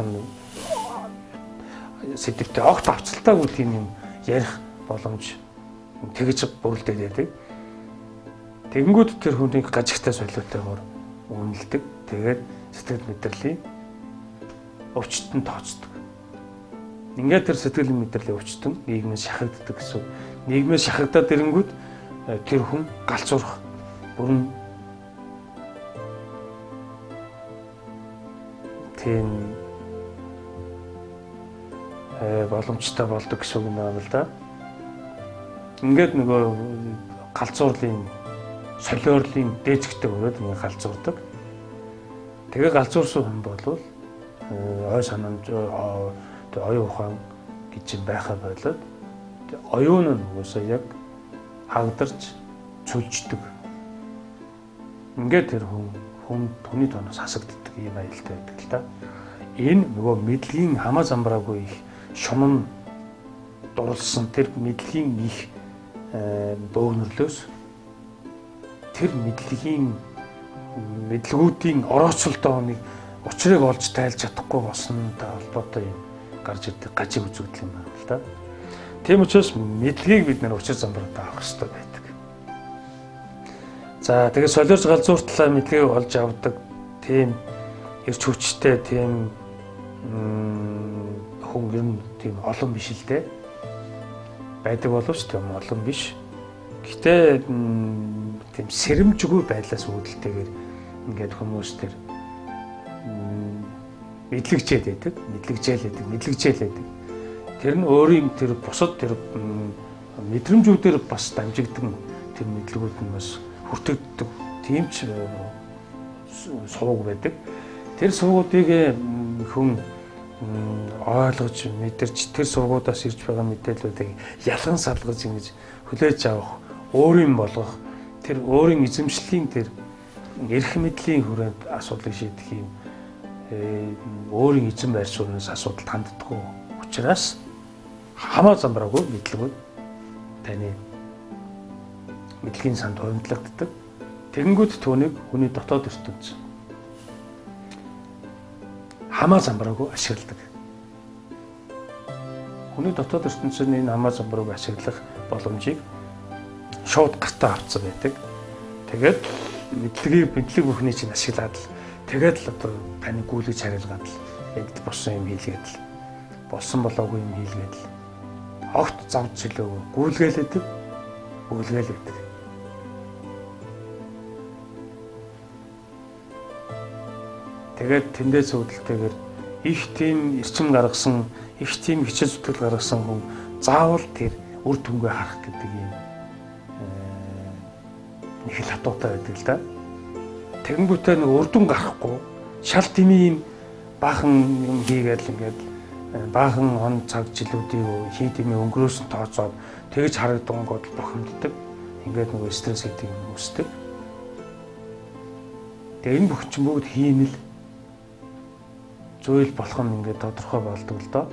сэдвтэй огт авцалтаагүй тийм юм ярих боломж тэгж бүрэлдээд байдаг. Тэгэнгүүт тэр хүнийг гажигтай солиотойгоор үнэлдэг. Тэгээд сэтгэл мэдрэлийн өвчтөнд тооцдог. Ингээд тэр сэтгэл мэдрэлийн өвчтөн нийгмээс шахагддаг гэсэн. Нийгмээс шахагдаад ирэнгүүт тэр хүн галзуурах бүрэн тийм боломжтой болдог гэсэн үг юм л да. Ингээд нөгөө галзуурлын солиорлын дээжгтэй өрөөд ингээ галзуурдаг. Тэгээ галзуурсан хүн бол ой санамж оюун ухаан гэж юм байхаа болоод оюун нь уусаа яг хагдарч цүлждэг. Ингээд тэр хүний тоноос хасагддаг юм аюултай байдаг л да. Энэ нөгөө мэдлэгийн хамаа замбраагүй их шунан дурлсан тэр мэдлэгийн их бөөгнөрлөөс тэр мэдлэгүүдийн орооцолтой нэг учрыг олж тайлж чадахгүй болсонтой холбоотой юм гарч ирдэг гажиг үзэгдэл юм байна л да. Тийм учраас мэдлэгийг бид нэр учир замбараа авах хэрэгтэй байдаг. За тэгээд солиорч галзууртлаа мэдлэгийг олж авдаг тийм эрч хүчтэй тийм хүн ер нь тийм олон биш л дээ. Байдаг боловч тийм олон биш. Гэхдээ тийм сэрэмжгүй байдлаас үүдэлтэйгээр ингээд хүмүүс тэр мэдлэгчээд байдаг. Тэр нь өөрийн тэр бусад тэр мэдрэмжүүдээр бас дамжигдсан тэр мэдлэгүүд нь бас хүртэгддэг. Тийм ч сувг байдаг. Тэр сувгуудыг хүн ойлгож мэдэрч тэр сувгуудаас ирж байгаа мэдээллүүдийг ялган салгаж ингэж хүлээж авах, өөрийн болгох, тэр өөрийн эзэмшлийн тэр эрх мэдлийн хүрээнд асуудлыг шийдэх юм өөрийн эзэн байр сууриас асуудалд ханддаг учраас хамаа замбраагүй мэдлэгүүд таны мэдлэгийн санд хувимтлагддаг. Тэгэнгүүт түүнийг хүний дотоод ертөнц хамаа замбраагүй ашигладаг. Хүний дотоод ертөнцийн энэ хамаа замбраагүй ашиглах боломжийг шууд гартаа авцсан байдаг. Тэгээд мэдлэг бүхний чинь ашиглаад л тэгээд л одоо таны гүйлгэж харилгаад л яг болсон юм хийлгээд л болсон болоогүй юм хийлгээд л огт завж чөлөөгүй гүйлгээл байдаг. Тэгээд тэндээс үүдэлтэйгээр их тийм эрчим гаргасан, их тийм хичээл зүтгэл гаргасан хүн заавал тэр үр дүнгээ харах гэдэг юм нэг л хатуутай байдаг л да. Тэгэнгүүтээ нэг үр дүн гарахгүй шал тэмээ юм баахан юм хийгээл ингээд баахан он цаг жилүүдийг хий тэмээ өнгөрөөсөн тооцоод тэгж харагдсан гол бухимддаг. Ингээд нөгөө стресс гэдэг юм үүсдэг. Тэгээ энэ бүх ч бүгд хиймэл зүйл болох нь ингээд тодорхой болдог л доо.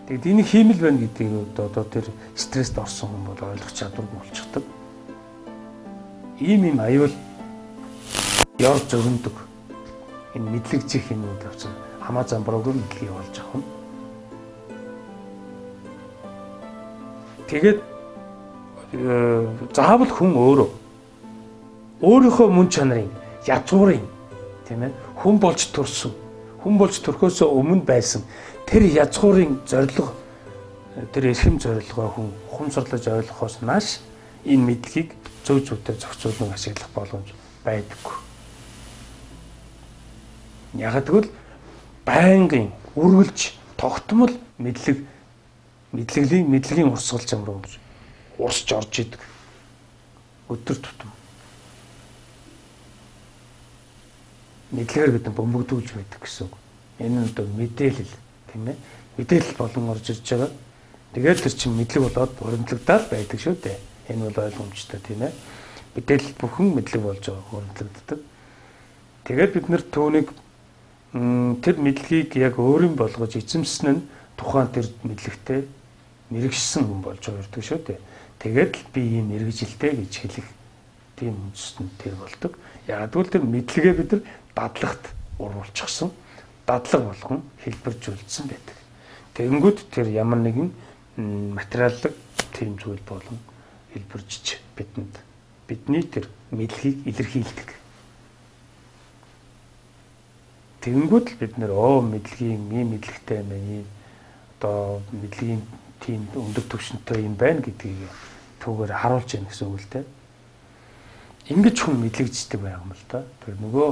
Тэгэд энийг хиймэл байна гэдгийг одоо тэр стресст орсон хүн бол ойлгох чадваргүй болчихдог. Ийм аюул яар зөрөндөг. Энэ мэдлэгжих юмуд авсан хамаа замбараагүй мэдлэгийг болж авах юм. Тэгээд заавал хүн өөрийнхөө мөн чанарын язгуурын тийм ээ хүн болж төрсөн хүн болж төрхөөсөө өмнө байсан тэр язгуурын зорилго тэр эрхэм зорилгоо хүн ухамсарлаж ойлгохоос нааш энэ мэдлэгийг зөв зөвтэй зохицуулан ашиглах боломж байдаггүй. Яг тэгвэл байнгын үргэлж тогтмол мэдлэгийн урсгал зам руу урсж орж идэг. Өдөр тутам. Мэдлэгээр бид бөмбөгдүүлж байдаг гэсэн үг. Энэ нь одоо мэдээлэл тийм ээ. Мэдээлэл болон орж ирж байгаа. Тэгээд тэр чинь мэдлэг болоод урамдлагдаад байдаг шүү дээ. Энэ бол ойлгомжтой тийм ээ. Мэдээлэл бүхэн мэдлэг болж байгаа урамдлагддаг. Тэгээд бид нэр түүнийг тэр мэдлэгийг яг өөрийн болгож эзэмсэн нь тухайн тэр мэдлэгтэй мэрэгшсэн хүн болж байгаа гэдэг шүү дээ. Тэгээд л би ийм мэрэгжилтэй гэж хэлэх тийм үндэстэн тэр болдог. Яг тэгвэл тэр мэдлэгээ бид нар дадлагт уруулчихсан, дадлаг болгон хэлбэржүүлсэн байдаг. Тэгэнгүүт тэр ямар нэгэн материаллык тийм зүйл болон хэлбэржиж бидний тэр мэдлэгийг илэрхийлдэг. Тэгэнгүүт л бид нэр мэдлэгийн ийм мэдлэгтэй юм байна. Одоо мэдлэгийн тийм өндөр түвшинтэй юм байна гэдгийг түүгээр харуулж яах гэсэн үг л дээ. Ингэж хүн мэдлэгждэг байх юм л да. Тэр нөгөө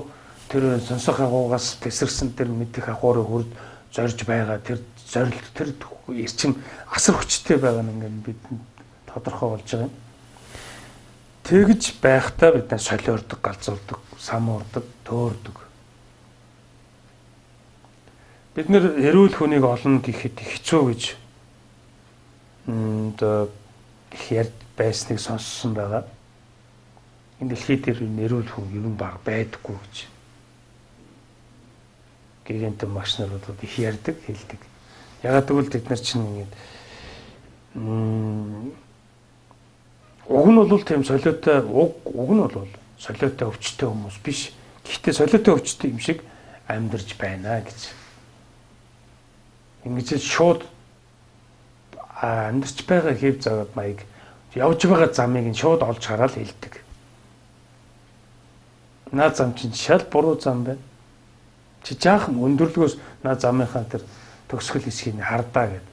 тэр сонсох агуугаас тесэрсэн тэр мэдэх агуурыг хүрд зорж байгаа тэр зорилт тэр эрчим асар хүчтэй байгаа нь ингээд бид тодорхой болж байгаа юм. Тэгж байхдаа бид солиордог, галзуурдаг, самуурдаг, төөрдөг. Бид нэр эрүүл хүнийг олно гэхэд хэцүү гэж их ярд байсныг сонссон байгаа. Энэ дэлхий дээр эрүүл хүн ер нь бага байдаггүй гэж. Гэгэнтэн маш нарууд их ярьдаг, хэлдэг. Ягаад гэвэл бид нар чинь ингээд уг нь бол тийм солиотой уг нь бол солиотой өвчтөй хүмүүс биш. Гэхдээ солиотой өвчтөй юм шиг амьдарч байна гэж. Ингэж шууд амьдарч байгаа хэв заваад маяг явж байгаа замыг нь шууд олж хараад хэлдэг. Наа зам чинь шал буруу зам байна. Чи жаахан өндөрлгөөс наа замынхаа тэр төгсгөл хэсгийг хардаа гэд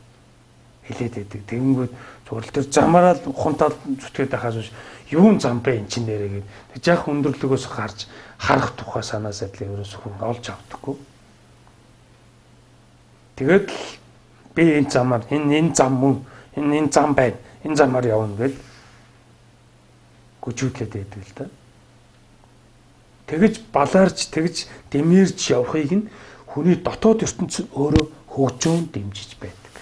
хэлээд байдаг. Тэгэнгүүт зүгээр л тэр замаараа ухамтал зүтгээд байхаас биш юун зам бэ эн чин нэрээ гэд. Тэг жаахан өндөрлгөөс харж харах тухай санаа сайдлыг ерөөс хүн олж авдаггүй. Тэгээд би энэ замаар энэ зам мөн энэ зам байна. Энэ замаар явна гэд гүжүүлээд байдаг л да. Тэгж балаарч тэгж дэмэрж явахыг нь хүний дотоод ертөнцийн өөрөө хөгжөөн дэмжиж байдаг.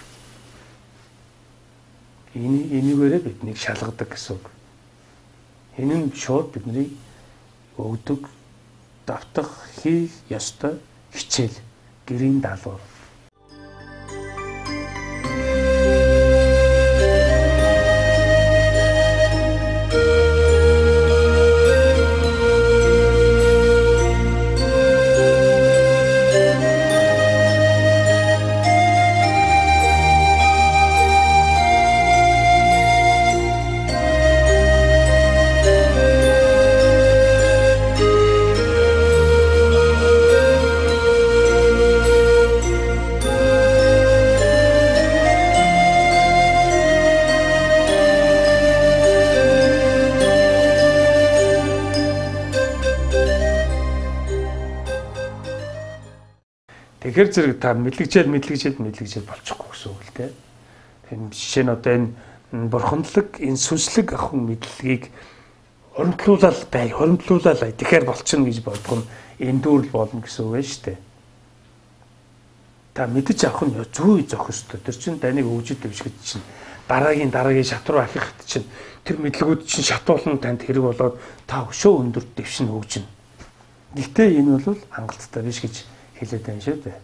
Энийгээрээ биднийг шалгадаг гэсэн үг. Энэ нь шууд бидний өгдөг давтах хийх ёстой хичээл гэрийн даалгавар. Тэгэхээр зэрэг та мэдлэгчээд болчихгүй гэсэн үг л дээ. Энэ жишээ нь одоо энэ бурханлаг, энэ сүнслэг ахын мэдлэгийг хоримтлуулаад тэгэхээр болчихно гэж бодох нь эндүүрл болно гэсэн үг байна шүү дээ. Та мэдэж авах нь зүй зохих ёстой. Тэр чинь таныг өвжид дэвшгэд чинь дараагийн шат руу ахихад чинь тэр мэдлэгүүд чинь шат болон танд хэрэг болоод та өшөө өндөр дэвшин хөгжинэ. Гэхдээ энэ бол хангалттай биш гэж хэлээд байна шүү дээ.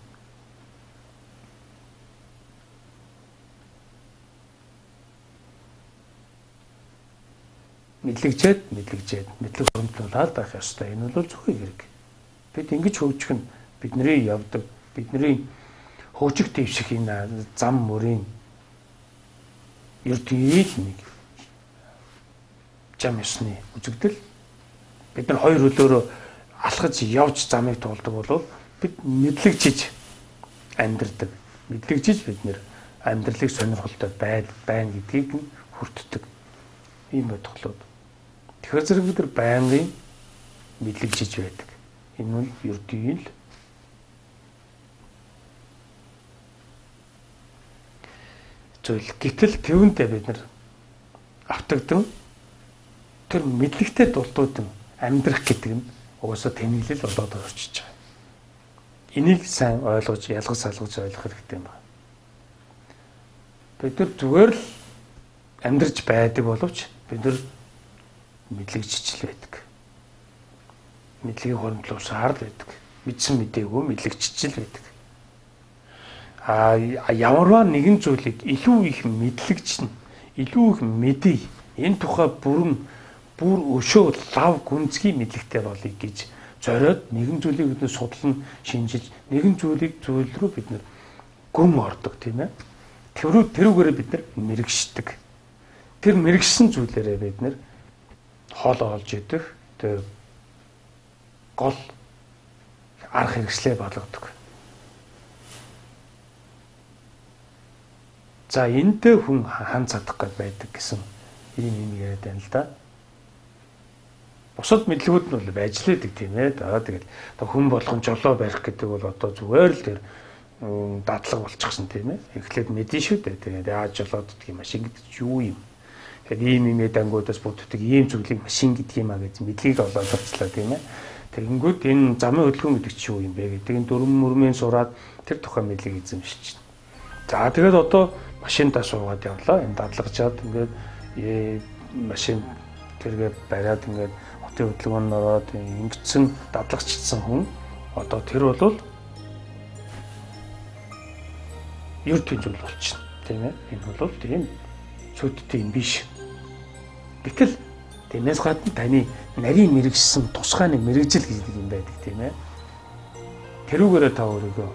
мэдлэг хөрөмтлүүлээд байх ёстой. Энэ бол зөвхөн хэрэг. Бид ингэж хөгжих нь бидний явдаг, бидний хөгжих дэвших энэ зам мөрийн ертөнцийн нэг зам ёсны үзэгдэл. Бид нар хоёр хөлөөрөө алхаж явж замыг туулдаг бол бид мэдлэгчиж амьдрдаг. Мэдлэгчиж бид нэр амьдралыг сонирхолтой байна гэдгийг нь хүртдэг. Ийм бодглоод. Тэгэхээр зэрэг бид нар байнгын мэдлэгчиж байдаг. Энэ нь ертөнцийн л зүйл. Гэтэл тэвнтэй бид нар автагдсан тэр мэдлэгтэй дулдууд амьдрах гэдэг нь угаасаа тэмдэглэл болоод орчиж байгаа. Энийг сайн ойлгож, ялгаж салгаж ойлгох хэрэгтэй юм байна. Бид нар зүгээр л амьдарч байдаг боловч бид нар мэдлэгчил байдаг. Мэдлэгийг хөрөмтлөсөөр байдаг. Мэдсэн мэдээгүй мэдлэгчил байдаг. Ямарваа нэгэн зүйлийг илүү их мэдлэгч нь, илүү их мэдээ, энэ тухай бүр өшөө лав гүнзгий мэдлэгтэй болъё гэж зориод нэгэн зүйлийг бид судлан шинжилж, нэгэн зүйл рүү бид гүн ордог тийм ээ. Тэрүүгээрээ бид мэрэгшдэг. Тэр мэрэгсэн зүйлээрээ бид хоол олж идэх, тэр гол арга хэрэгслээ болгодог. За энэтэй хүн хан цадах гээд байдаг гэсэн ийм яриад байна л да. Бусад мэдлэгүүд нь бол байж л байдаг тийм ээ. Тэгээд хүн болгон жолоо барих гэдэг бол одоо зүгээр л тэр дадлага болчихсон тийм ээ. Эхлээд мэдэн шүү дээ. Тэгээд яаж жолоод гэдэг машин гэдэг юу юм? Тэгээд ийм дангуудаас бүтдэг ийм зүйлийг машин гэдэг юм а гэж мэдлэгийг олоод авчлаа тийм ээ. Тэгэнгүүт энэ замын хөдөлгөөн гэдэг чинь юу юм бэ гэдэг энэ дөрвөн мөрмийн сураад тэр тухай мэдлэг эзэмшиж байна. За тэгээд одоо машиндаа суугаад явлаа. Энэ дадлагчаад ингээд машин тэргээ бариад ингээд хотын хөдөлгөөнд ороод ингэсэн дадлагчдсан хүн одоо тэр бол ертөнцийн зүйл болчихно тийм ээ. Энэ бол тийм цөдтэй юм биш. Гэтэл тиймээс гадна таны нарийн мэрэгсэн тусгай нэг мэрэгжил гэдэг юм байдаг тийм ээ. Тэрүүгээрээ та өөрийгөө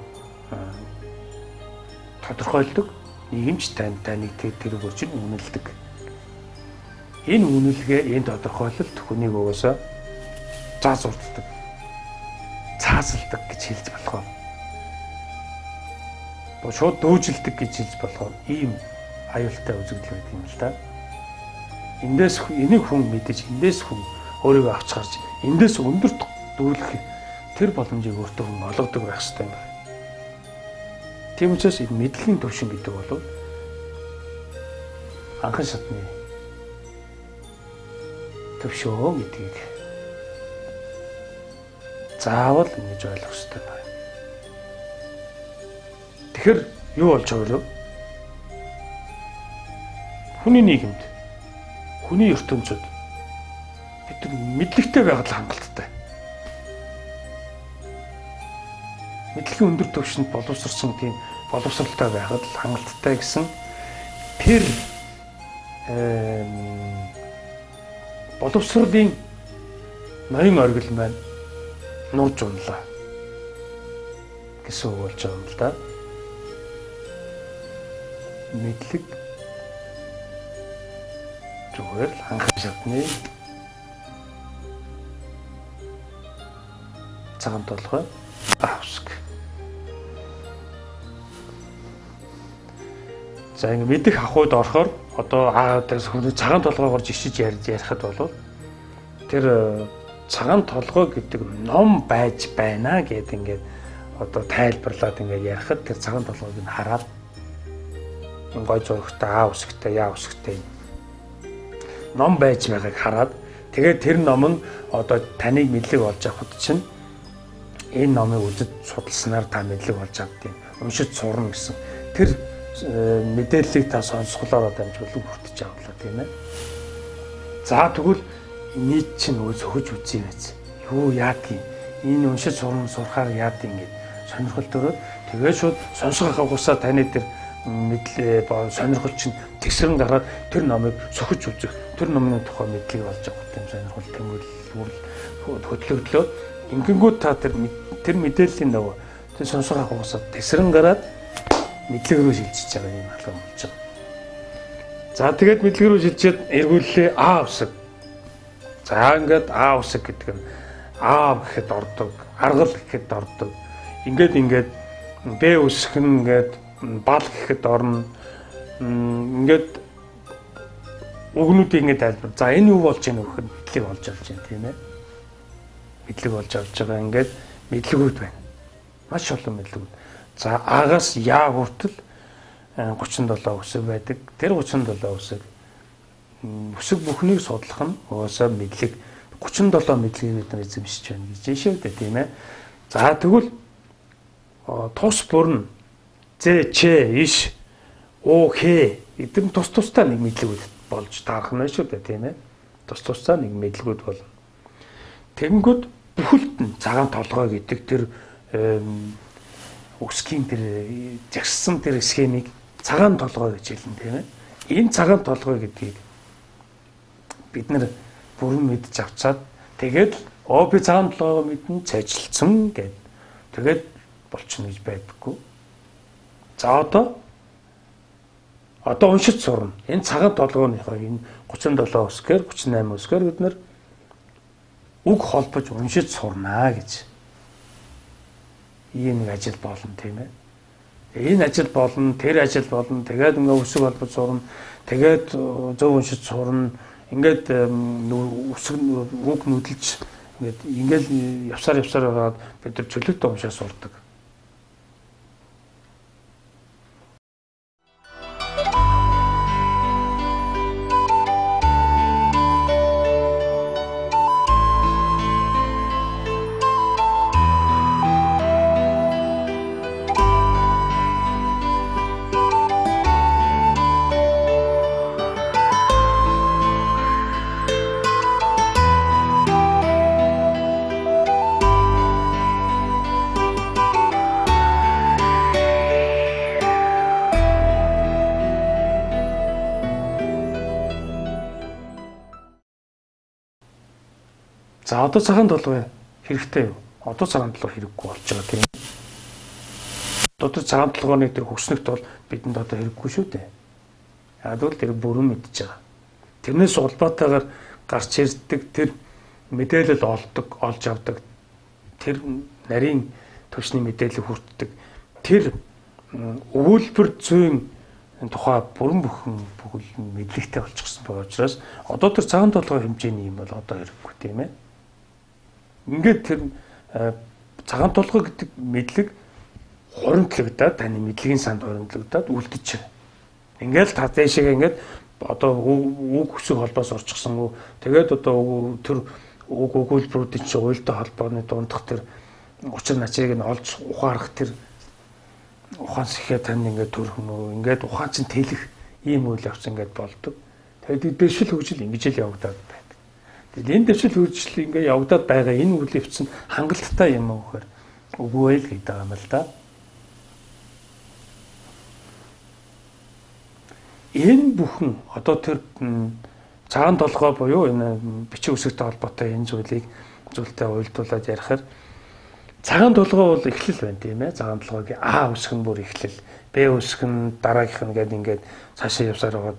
тодорхойлдог. Нийгэмч таныг тэрүүгээр чинь үнэлдэг. Энэ үнэлгээ, энэ тодорхойлолт хүнийг угаасаа заазуулдаг, цаасалдаг гэж хэлж болох юм. Шууд дөөжилдэг гэж хэлж болох ийм аюултай үзэгдэл байдаг юм л да. Энийг хүн мэдэж, эндээс хүн өөрийгөө авч гарч, эндээс өндөрт дүүлэх тэр боломжийг өөртөө хүн олгодог байх хэрэгтэй юм байна. Тийм учраас энэ мэдлэгийн төвшин гэдэг бол анхан шатны төвшөө гэдгийг заавал ингэж ойлгох хэрэгтэй байна. Тэгэхээр юу болж байгаа вэ? Хүний нийгэмд, хүний ертөнцид бид мэдлэгтэй байгаад л хангалттай. Мэдлэгийн өндөр түвшинд боловсрсан тийм боловсралтай байхад л хангалттай гэсэн тэр боловсролын ноён оргил маань нурж унлаа гэсэн үг болж байгаа юм л да. Мэдлэг зүгээр л анхан шатны цагаан толгой авск. За ингэ мэдих ахуйд орохоор одоо цагаан толгойгоор жишиж ярихад бол тэр цагаан толгой гэдэг ном байж байна гэд ингээд одоо тайлбарлаад ингээд ярихад тэр цагаан толгойг нь хараад энэ гой зурагтай аа үсгтэй яа үсгтэй ном байж байгааг хараад тэгээд тэр ном нь одоо таныг мэдлэг олж авахд чинь энэ номыг үзэж судалснаар та мэдлэг олж авдیں۔ Уншиж сурна гэсэн тэр мэдээллийг та сонсголоороо дамжуулан хүртэж авлаа тийм ээ. За тэгвэл нийт чинь зөвхөж үзье байц. Юу яадгийг энэ уншиж сурахаар яадгийг ингээд сонирхол төрөөд тэгээд шууд сонсох агуулсаа таны тэр мэдлээ сонирхол чинь тэгсрэн гараад тэр номыг сөхөж үзэх тэр номын тухай мэдлэг олж авах юм сонирхол тэмүүлэл хөтлөгдлөө ингэнгүүт та тэр мэдээллийн нөгөө тэр сонсох агуулсаа тэгсрэн гараад мэдлэг рүү шилжиж байгаа юм алхам болж байгаа. За тэгээд мэдлэг рүү шилжээд эргүүллээ А үсэг. За ингээд А үсэг гэдэг нь А гэхэд ордог, аргал гэхэд ордог. Ингээд Б үсэг нь ингээд бал гэхэд орно. Ингээд үгнүүдийг ингээд тайлбар. За энэ юу болж ийнө гэхэд мэдлэг олж авч байна тийм ээ. Мэдлэг олж авч байгаа ингээд мэдлэгүүд байна. Маш олон мэдлэгүүд. За агаас яа хүртэл 37 үсэг байдаг. Тэр 37 үсэг бүхнийг судлах нь угаасаа мэдлэг 37 мэдлэгийг бид нар эзэмшиж байна гэж жишээ үү тийм ээ. За тэгвэл тус бүрн З, Ч, Иш, О, Х эдгээр тус тустай нэг мэдлэгүүд болж таарах нь шүү дээ тийм ээ. Тус тустай нэг мэдлэгүүд болно. Тэгэнгүүт бүхэлд нь цагаан толгой гэдэг тэр үсгийн тэр жагссан тэр схемийг цагаан толгой гэж хэлнэ тийм ээ. Энэ цагаан толгой гэдгийг бид нар бүрэн мэдж авчаад тэгээд би цагаан толгой мэдэн цайжилсан гэд тэгээд болчихно гэж байдаггүй. За одоо уншиж сурна. Энэ цагаан толгойнхоо энэ 37 үсгээр 38 үсгээр бид нар үг холбож уншиж сурнаа гэж. Ийм нэг ажил болно тийм ээ. Энэ ажил болно, тэр ажил болно. Тэгээд ингээ үсэг холбож сурна. Тэгээд зөв уншиж сурна. Ингээд үсэг үг нүдэлж ингээд явсаар байгаад бид нар чөлөөтэй уншаа сурдаг. За одоо цагаан толгой хэрэгтэй юу? Одоо цагаан толгой хэрэггүй болж байгаа тийм. Одоо цагаан толгойн тэр хөснөгт бол бидэнд одоо хэрэггүй шүү дээ. Яг л тэр бүрэн мэдж байгаа. Тэрнээс улбаатайгаар гарч ирдэг тэр мэдээлэл олж авдаг. Тэр нарийн төвчний мэдээлэл хүртдэг. Тэр өгүүлбэр зүйн тухай бүрэн бүхэл мэдлэгтэй болчихсон байгаа учраас одоо тэр цагаан толгой хэмжээний юм бол одоо хэрэггүй тийм ээ. Ингээд тэр цагаан толгой гэдэг мэдлэг хуримтлагдаад таны мэдлэгийн санд хуримтлагдаад үлдэж байна. Ингээл та дэшегээ ингээд одоо үг хүсэг холбоос орчихсон уу. Тэгээд одоо тэр үг өгүүлбэрүүдийн чинь уйлтай холбооны дундах тэр учир начрыг нь олж ухаарах тэр ухаан сэхээ тань ингээд төрхөн үү. Ингээд ухаан чинь тэлэх ийм үйл явц ингээд болдог. Тэгээд дэвшил хөгжил ингэж л явагдаад байна. Тэгээд энэ дэвшил хөгжил ингээд явагдаад байгаа энэ үйл явц нь хангалттай юм уу гэхээр үгүй л гэдэг юм л да. Энэ бүхэн одоо тэр цагаан толгой буюу энэ бичиг үсэгтэй холбоотой энэ зүйлтэй уйлдуулаад ярихаар цагаан толгой бол эхлэл байна тийм ээ. Цагаан толгойг А үсэг нь бүр эхлэл, Б үсэг нь дараагийнх нь гэдэг ингээд цаашаа явсаар байгаа.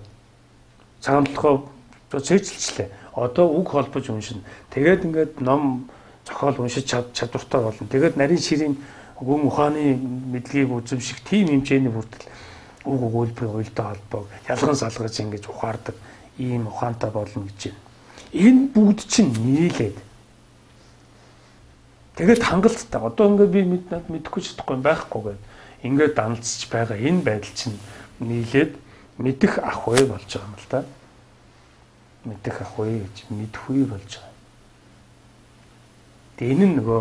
Цагаан толгой цээжилчлээ. Одоо үг холбож уншина. Тэгээд ингээд ном зохиол уншиж чадвартай болно. Тэгээд нарийн ширийн гүн ухааны мэдлэгийг үзэмших тийм хэмжээний хүртэл үг өгүүлбэрийн уйлдаа холбоог ялган салгаж ингэж ухаардаг ийм ухаантай болно гэж байна. Энэ бүгд чинь нийлээд Тэгээд хангалттай. Одоо ингээд би мэдэхгүй чадахгүй байхгүй гэдэг. Ингээд даналцж байгаа энэ байдал чинь нийлээд мэдэх ах үе болж байгаа юм л да. Мэдэх ах үе гэж мэдэх үе болж байгаа. Тэгээ энэ нь нөгөө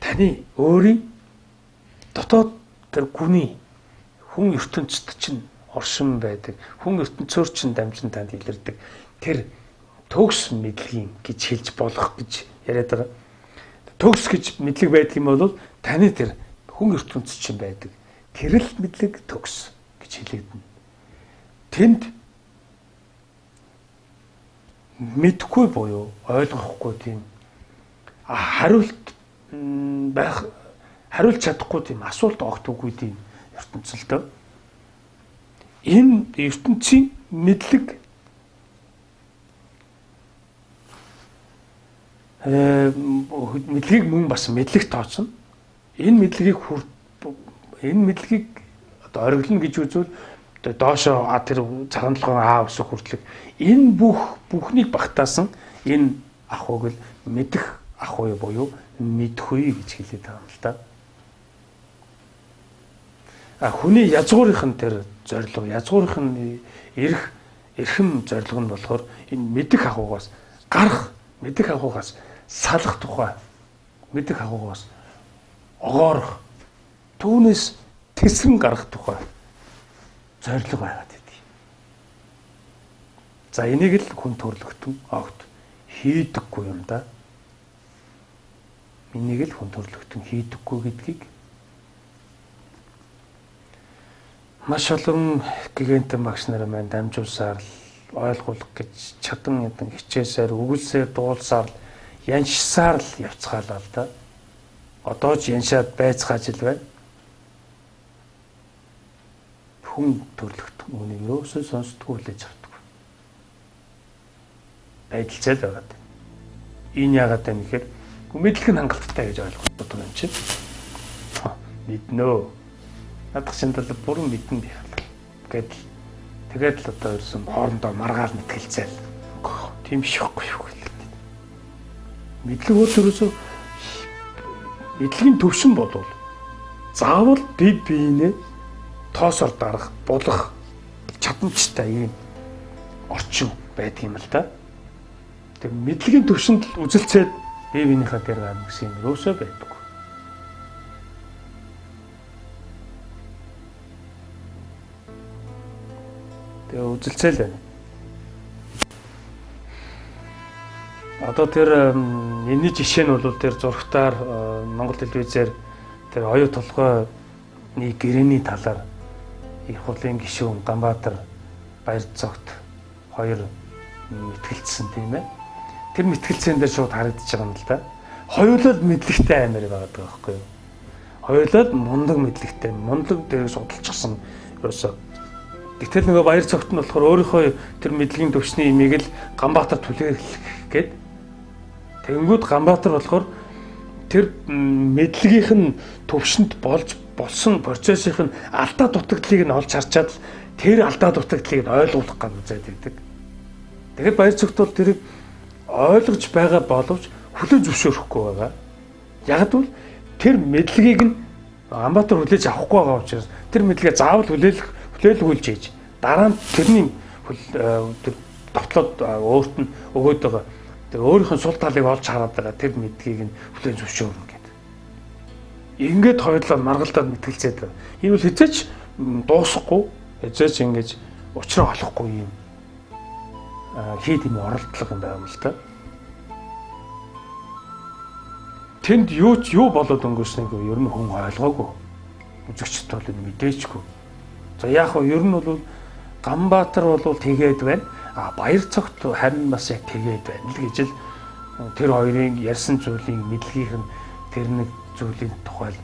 таны өөрийн дотоод тэр гүний хүн ертөнцид чинь оршин байдаг. Хүн ертөнцөөр чинь дамжин танд илэрдэг. Тэр төгс мэдлэгийн гэж хэлж болох гэж яриад байгаа. Төгс гэж мэдлэг байдаг юм бол таны тэр хүн ертөнцид чинь байдаг. Тэр л мэдлэг төгс гэж хэлэгдэнэ. Тэнд мэдхгүй буюу ойлгохгүй тийм хариулт байх хариулж чадахгүй тийм асуулт огтгүй тийм ертөнцөлтөө энэ ертөнцийн мэдлэг мэдлэгийг мөн бас мэдлэг тооцно. Энэ мэдлэгийг одоо ориглоно гэж үзвэл доошоо тэр 67 өсөх хүртлэг энэ бүхнийг багтаасан энэ ах уг л мэдэх ах уй буюу мэдхгүй гэж хэлээд байгаа юм л да. Хүний язгуурынх нь тэр зорилго, язгуурынх нь эрхэм зорилго нь болохоор энэ мэдэх ахуйгаас гарах, мэдэх ахуйгаас салах тухай, мэдэх ахуйгаас огоорох, түүнээс тэсрэн гарах тухай зорилго байгаад идэв. За энийг л хүн төрлөختөн огт хийдэггүй юм да. Энийг л хүн төрлөختөн хийдэггүй гэдгийг маш олон гигантын багш нар маань дамжуулсаар л ойлгуулах гэж чадан хичээсээр өгүүлсээр дуулсаар л яншсаар л явцгаалаа л да. Одоо ч яншаад байцгааж л байна. Хүн төрлөختөн үнийг юусоо сонсдгүй хүлээж авдаг. Байдалцаад байгаа. Энэ яагаад юм гэхээр мэдлэг нь хангалттай гэж ойлгоод байгаа юм чинь. Мэднөө. Надад чинь бол бүрэн мэднэ би. Тэгээд л одоо ерөөсөн хоорондоо маргаал мэтгэлцээл. Тийм шихгүй юу гэх. Мэдлэг өөрөөсөө мэдлэгийн төвшин болвол заавал бие биенээ тоосоор дарах, болох чадамжтай юм орчин байдаг юм л да. Тэр мэдлэгийн төвшөнд үзэлцээд бие биенийхээ дээр гарна гэсэн юм юусоо байдаг. Тэгээ үзэлцээл байна. Одоо тэр энэний жишээ нь бол тэр зургатаар Монгол телевизээр тэр оюу толгойн гэрээний талаар их хурлын гишүүн Ганбаатар Баярцогт хоёр мэтгэлцсэн тийм ээ. Тэр мэтгэлцэн дээр шууд харагдаж байгаа юм л да. Хоёулаа мэдлэгтэй аймаар байгаа байхгүй юу? Хоёулаа мундаг мэдлэгтэй, мундаг дээр судалчихсан ерөөсөө. Гэтэл нөгөө Баярцогт нь болохоор өөрийнхөө тэр мэдлэгийн төвчний имийг л Ганбаатар түлээх гээд тэнгүүд Ганбаатар болохоор тэр мэдлэгийнх нь төвшөнд болсон процессийн алдаа дутагдлыг нь олж харчаад тэр алдаа дутагдлыг нь ойлгуулах гэж үзээд байдаг. Тэгэхээр Баярцогт бол тэрийг ойлгож байгаа боловч хүлээн зөвшөөрөхгүй байгаа. Яг л тэр мэдлэгийг нь Ганбаатар хүлээж авахгүй байгаа учраас тэр мэдлэгээ заавал хүлээлгүүлж ийж дараа нь тэрний товтлоод өөрт нь өгөөд байгаа. Тэр өөрийнх нь сул талыг олж хараад байгаа тэр мэдлэгийг нь хүлээн зөвшөөрнө гэдэг. Ингээд хоёулаа маргалдаад мэтгэлцээд байна. Энэ бол хэзээч дуусахгүй, хэзээч ингэж учраа олохгүй юм хийд юм оролдлого юм байна л да. Тэнд юу болоод өнгөрснийг ер нь хүн ойлгоогүй. Үзэгчд бол энэ мэдээчгүй. За яг нь ер нь бол Ганбаатар бол тэгээд байна. Баярцогт харин бас яг тэгээд байна л гэж л тэр хоёрын ярьсан зүйлийн мэдлэгийн тэр нэг зүйлийн тухай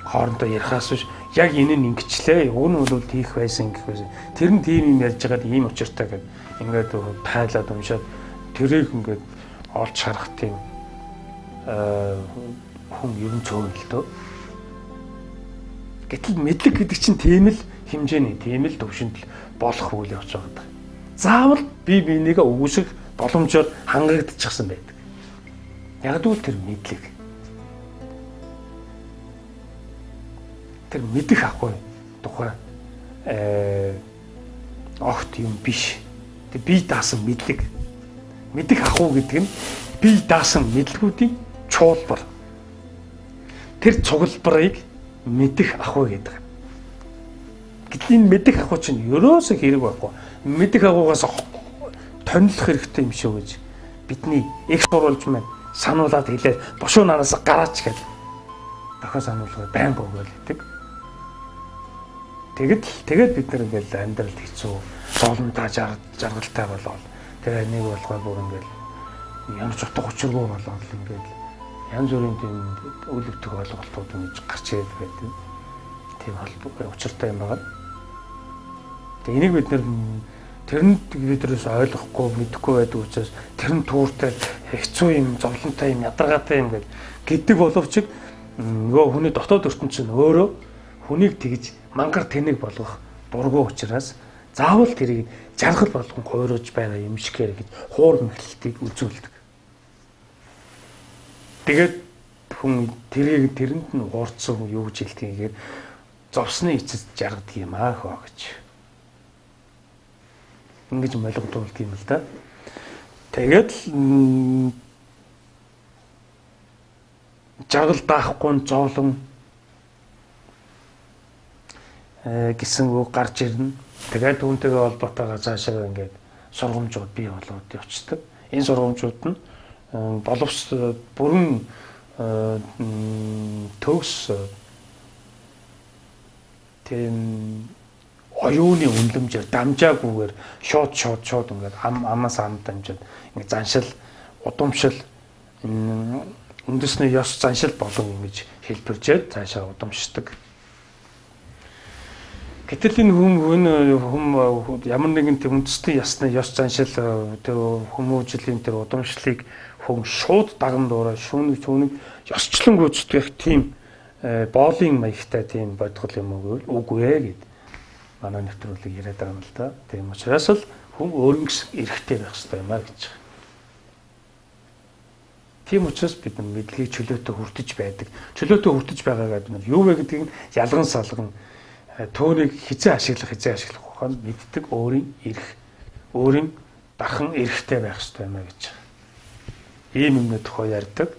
хоорондоо ярихаас биш яг энэ нь ингэчлээ. Уг нь бол тийх байсан гэх байсан. Тэр нь тийм юм ярьж байгаад ийм учиртай гэдэг ингээд тайлаад уншаад тэрийг ингээд олж харах тийм хүн ер нь цөөн л дөө. Гэтэл мэдлэг гэдэг чинь тийм л хэмжээний, тийм л төвшөнд болох үйл явж байгаа. Заавал бие биенийгээ өгөөсөх боломжоор хангагдчихсан байдаг. Яг л тэр мэдлэг. тэр мэдэх ахгүй тухай огт юм биш. Тэг бие даасан мэдлэг. Мэдэх ахуй гэдэг нь бие даасан мэдлгүүдийн чуулбар. Тэр цуглалбарыг мэдэх ахуй гэдэг. Гэтэл энэ мэдэх ахуй чинь ерөөсөө хэрэг байхгүй. Мэдэх ахуйгаас тонилох хэрэгтэй юм шүү гэж бидний их сурвалж маань сануулад хэлээд бошуу нараас гараач гэж дахиад сануулгыг байнга өгөөл гэдэг. Тэгээд бид нар ингээл амьдралд хэцүү, зовлонтой, жаргалтай болоод тэр нэг болгоо бүр ингээл ямар ч утга учиргүй болоод ингээл янз бүрийн тийм үйл өвтөг ойлголтууд ингэж гарч ирээд байдаг. Тийм учиртай юм байна. Тэгээ энийг бид нар тэрэнд биднээс ойлгохгүй, мэдэхгүй байдаг учраас тэр нь тууртай хэцүү юм, зовлонтой юм, ядаргаатай юм гэдэг боловч нөгөө хүний дотоод ертөнцийн өөрөө хүнийг тэгж мангар тэнэг болгох дургүй учраас заавал тэрийг жаргал болгон хуурж байгаа юм шигээр гэж хуур мэхлэлтийг үзүүлдэг. Тэгээд хүн тэрэнд нь уурцсан юу гэж хэлдгийг зовсны эцэст жаргадаг юм аа хөө гэж. Ингэж ойлгодуулдаг юм л да. Тэгээд жаргал даахгүй зоолон гэсэн үг гарч ирнэ. Тэгээд түүнтэйгээ холбоотойгоо цаашаа ингээд сургамжууд бий болоод явцдаг. Энэ сургамжууд нь боловс бүрэн төгс тийм оюуны үнлэмжээр дамжаагүйгээр шууд ингээд амаас ам дамжаад ингээд заншил, удамшил, үндэсний ёс заншил болон ингэж хэлбэржээд цаашаа удамшдаг. Гэтэл энэ хүм ямар нэгэн тийм үндэсний ясны ёс заншил тэр хүмүүжлийн тэр удамшлыг хүн шууд даган дуурай шүүнийг ёсчлон гүйцэтгэх тийм боолын маягтай тийм бодгол юм үгүй ээ гэд манай нэвтрүүлэг яриад байгаа юм л да. Тийм учраас л хүн өөрөнгөс эрэхтэй байх хэрэгтэй юм а гэж. Тийм учраас бид мэдлэгийг чөлөөтэй хүртэж байдаг. Чөлөөтэй хүртэж байгаагаа бид нар юу вэ гэдгийг ялган салган төөнийг хизээ ашиглах ухаанд мэддэг өөрийн эрх, өөрийн дархан эрэхтэй байх хэрэгтэй юм а гэж. Ийм юмны тухай ярьдаг.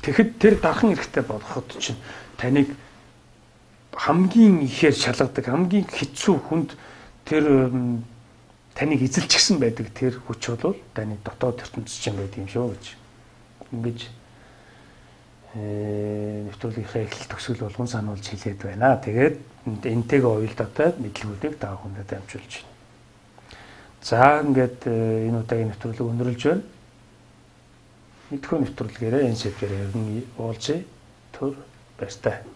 Тэгэхэд тэр дархан эрэхтэй болоход чинь таныг хамгийн ихээр шалгадаг, хамгийн хэцүү хүнд тэр таныг эзэлчихсэн байдаг тэр хүч бол таны дотоод ертөнцийн чинь байдаг юм шүү гэж. Ингэж нэвтрүүлгийнхээ эхлэл төгсгөл болгон сануулж хэлээд байна. Тэгээд энтэйгээ уялдаатай мэдлгүүдийг та бүхэнд дамжуулж байна. За ингээд энэ удаагийн нэвтрүүлэг өндөрлж байна. Мэдхүү нэвтрүүлгээрээ энэ сэдвээр уулзъя. Түр баяртай.